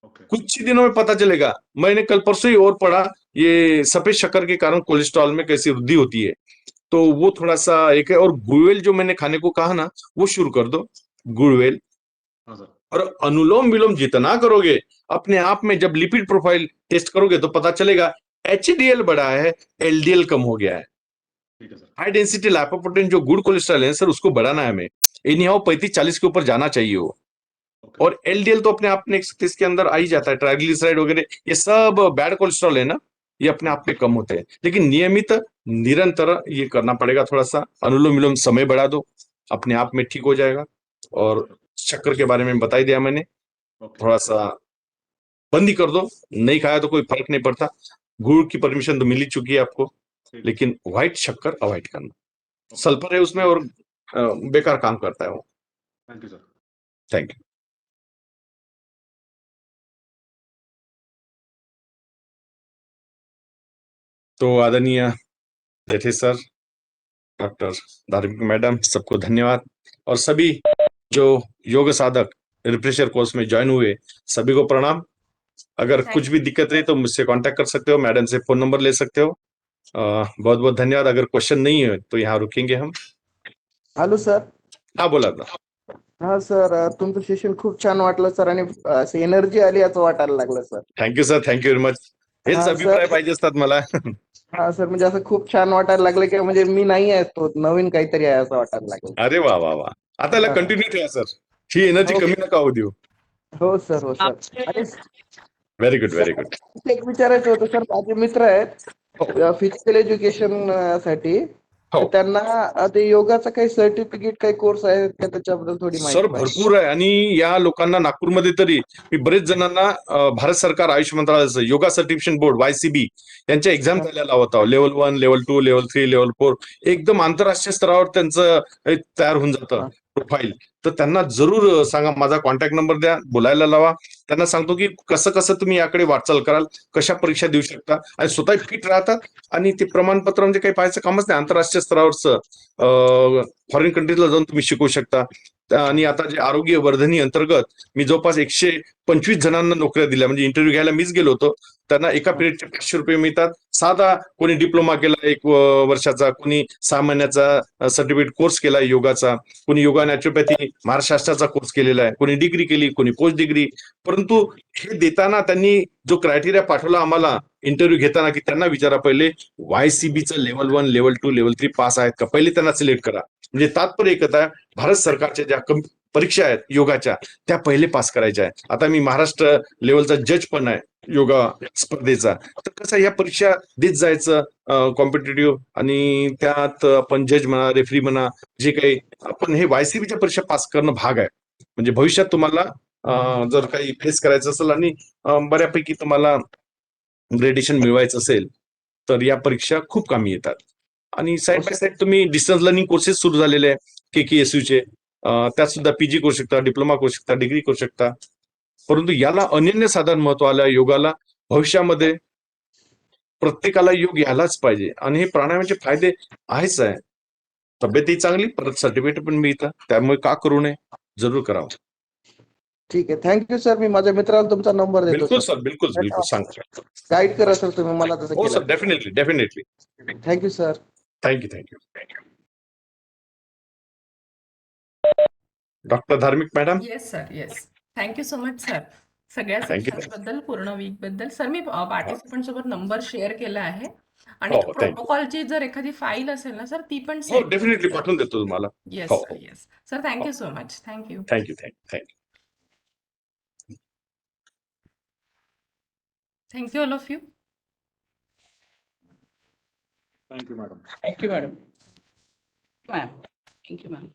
ओके। कुछ ही दिनों में पता चलेगा। मैंने कल परसों ही और पढ़ा, ये सफेद शक्कर के कारण कोलेस्ट्रॉल में कैसी वृद्धि होती है। तो वो थोड़ा सा एक है। और गुड़वेल जो मैंने खाने को कहा ना, वो शुरू कर दो, गुड़वेल। हाँ सर। और अनुलोम विलोम जितना करोगे, अपने आप में जब लिपिड प्रोफाइल टेस्ट करोगे तो पता चलेगा एचडीएल बढ़ा है, एलडीएल कम हो गया है। ठीक है सर। हाई डेंसिटी लाइपोप्रोटीन जो गुड कोलेस्ट्रॉल है सर, उसको बढ़ाना है हमें। एनीहाउ 35-40 के ऊपर जाना चाहिए वो। ओके। और एलडीएल तो अपने आप में 130 के अंदर आ ही जाता है। ट्राइग्लिसराइड वगैरह ये सब बैड कोलेस्ट्रॉल है ना, ये अपने आप में कम होते हैं। लेकिन नियमित निरंतर ये करना पड़ेगा। थोड़ा सा अनुलोम विलोम समय बढ़ा दो, अपने आप में ठीक हो जाएगा। और शक्कर के बारे में बता ही दिया मैंने, ओके। थोड़ा सा बंद ही कर दो। नहीं खाया तो कोई फर्क नहीं पड़ता। गुड़ की परमिशन तो मिल ही चुकी है आपको, ठीक है। लेकिन व्हाइट शक्कर अवॉइड करना। ओके। सल्फर है उसमें और बेकार काम करता है वो। Thank you sir. Thank you. तो आदरणीय जेठे सर, डॉक्टर धार्मिक मैडम, सबको धन्यवाद। और सभी जो योग साधक रिफ्रेशर कोर्स में ज्वाइन हुए, सभी को प्रणाम। अगर कुछ भी दिक्कत रही तो मुझसे कांटेक्ट कर सकते हो, मैडम से फोन नंबर ले सकते हो। बहुत बहुत धन्यवाद। अगर क्वेश्चन नहीं है तो यहाँ रुकेंगे हम। Hello sir. हाँ बोला था। हा सर, तुमचं सेशन खूप छान वाटलं सर, आणि असं एनर्जी आली असं वाटायला लागलं sir. Thank you sir, thank you very much. हेच हा, सर. अभिप्राय पाहिजे असतात मला. हा सर, म्हणजे असं खूप छान वाटायला लागलं की म्हणजे मी नाही आहे तो, नवीन काहीतरी आहे असं वाटायला लागलं. अरे वा वा वा. आता याला हा. कंटिन्यू ठेवा सर. ही एनर्जी हो. कमी नका होऊ देऊ. हो सर, हो सर. आणि very good, very sir, good. एक विचारायचं होतं सर, माझे मित्र आहेत फिजिकल एज्युकेशन साठी, हो. तर त्यांना ते योगाचा काही सर्टिफिकेट काही कोर्स आहे का, त्याच्याबद्दल थोडी सर माहिती पाहिजे. भरपूर आहे आणि या लोकांना नागपूरमध्ये तरी मी बरेच जणांना भारत सरकार आयुष मंत्रालयाचं योगा सर्टिफिकेशन बोर्ड YCB यांच्या एक्झाम झाल्या लावत आहोत. लेवल 1, लेवल 2, लेवल 3, लेवल 4 एकदम आंतरराष्ट्रीय स्तरावर त्यांचं तयार होऊन जातं हा. प्रोफाईल. तर त्यांना जरूर सांगा, माझा कॉन्टॅक्ट नंबर द्या, बोलायला लावा. त्यांना सांगतो की कसं कसं तुम्ही याकडे वाटचाल कराल, कशा परीक्षा देऊ शकता आणि स्वतः फिट राहतात. आणि ते प्रमाणपत्र म्हणजे काही पाहायचं कामच नाही, आंतरराष्ट्रीय स्तरावरचं फॉरेन कंट्रीजला जाऊन तुम्ही शिकू शकता. आणि आता जे आरोग्य वर्धनी अंतर्गत मी जवळपास 125 जणांना नोकऱ्या दिल्या. म्हणजे इंटरव्ह्यू घ्यायला मीच गेलो होतो. त्यांना एका पिरियडचे 500 रुपये मिळतात. साधा कोणी डिप्लोमा केला 1 वर्षाचा, कोणी 6 महिन्याचा सर्टिफिकेट कोर्स केला योगाचा, कोणी योगा नॅचरोपॅथी महाराष्ट्राचा कोर्स केलेला आहे, कोणी डिग्री केली, कोणी पोस्ट डिग्री. परंतु हे देताना त्यांनी जो क्रायटेरिया पाठवला आम्हाला इंटरव्ह्यू घेताना, की त्यांना विचारा पहिले YCBचं लेवल 1, लेवल 2, लेवल 3 पास आहेत का, पहिले त्यांना सिलेक्ट करा. म्हणजे तात्पर्य एकच आहे, भारत सरकारच्या ज्या परीक्षा आहेत योगाच्या त्या पहिले पास करायच्या आहेत. आता मी महाराष्ट्र लेवलचा जज पण आहे योगा स्पर्धेचा. तर कसं या परीक्षा देत जायचं कॉम्पिटेटिव्ह, आणि त्यात आपण जज म्हणा, रेफरी म्हणा, जे काही आपण हे YCBच्या परीक्षा पास करणं भाग आहे. म्हणजे भविष्यात तुम्हाला जर काही फेस करायचं असेल आणि बऱ्यापैकी तुम्हाला ग्रेडेशन मिळवायचं असेल तर या परीक्षा खूप कामी येतात. आणि साईड बाय साईड तुम्ही डिस्टन्स लर्निंग कोर्सेस सुरू झालेले आहे KKSUचे, त्यात सुद्धा PG करू शकता, डिप्लोमा करू शकता, डिग्री करू शकता. परंतु याला अनन्यसाधारण महत्व आलं योगाला. भविष्यामध्ये प्रत्येकाला योग यायलाच पाहिजे आणि हे प्राणायामाचे फायदे आहेच आहे. तब्येतही चांगली, परत सर्टिफिकेट पण मिळतं, त्यामुळे का करू नये, जरूर करावं. ठीक आहे, थँक्यू सर. मी माझ्या मित्राला तुमचा नंबर देतो बिलकुल सर. सर, बिलकुल बिलकुल सांगा. गाईड करा सर तुम्ही मला तसं हो सर, केलं. Definitely definitely. Thank you sir. Thank you thank you. Doctor Dharmik madam. Yes sir, yes. Thank you so much sir, सगळ्या थँक्यू. सेक्शन्सबद्दल, पूर्ण वीकबद्दल. सर, मी पार्टिसिपंट सोबत नंबर शेअर केला आहे आणि हो, थँक्यू. प्रोटोकॉलची जर एखादी फाईल असेल ना सर, ती पण हो सेंड डेफिनेटली पाठवून देतो तुम्हाला. येस हो सर, हो. Yes sir. Thank you so much. Thank you. Thank you thank you thank you. Thank you all of you. Thank you madam. Thank you, madam. Ma'am. Thank you, ma'am.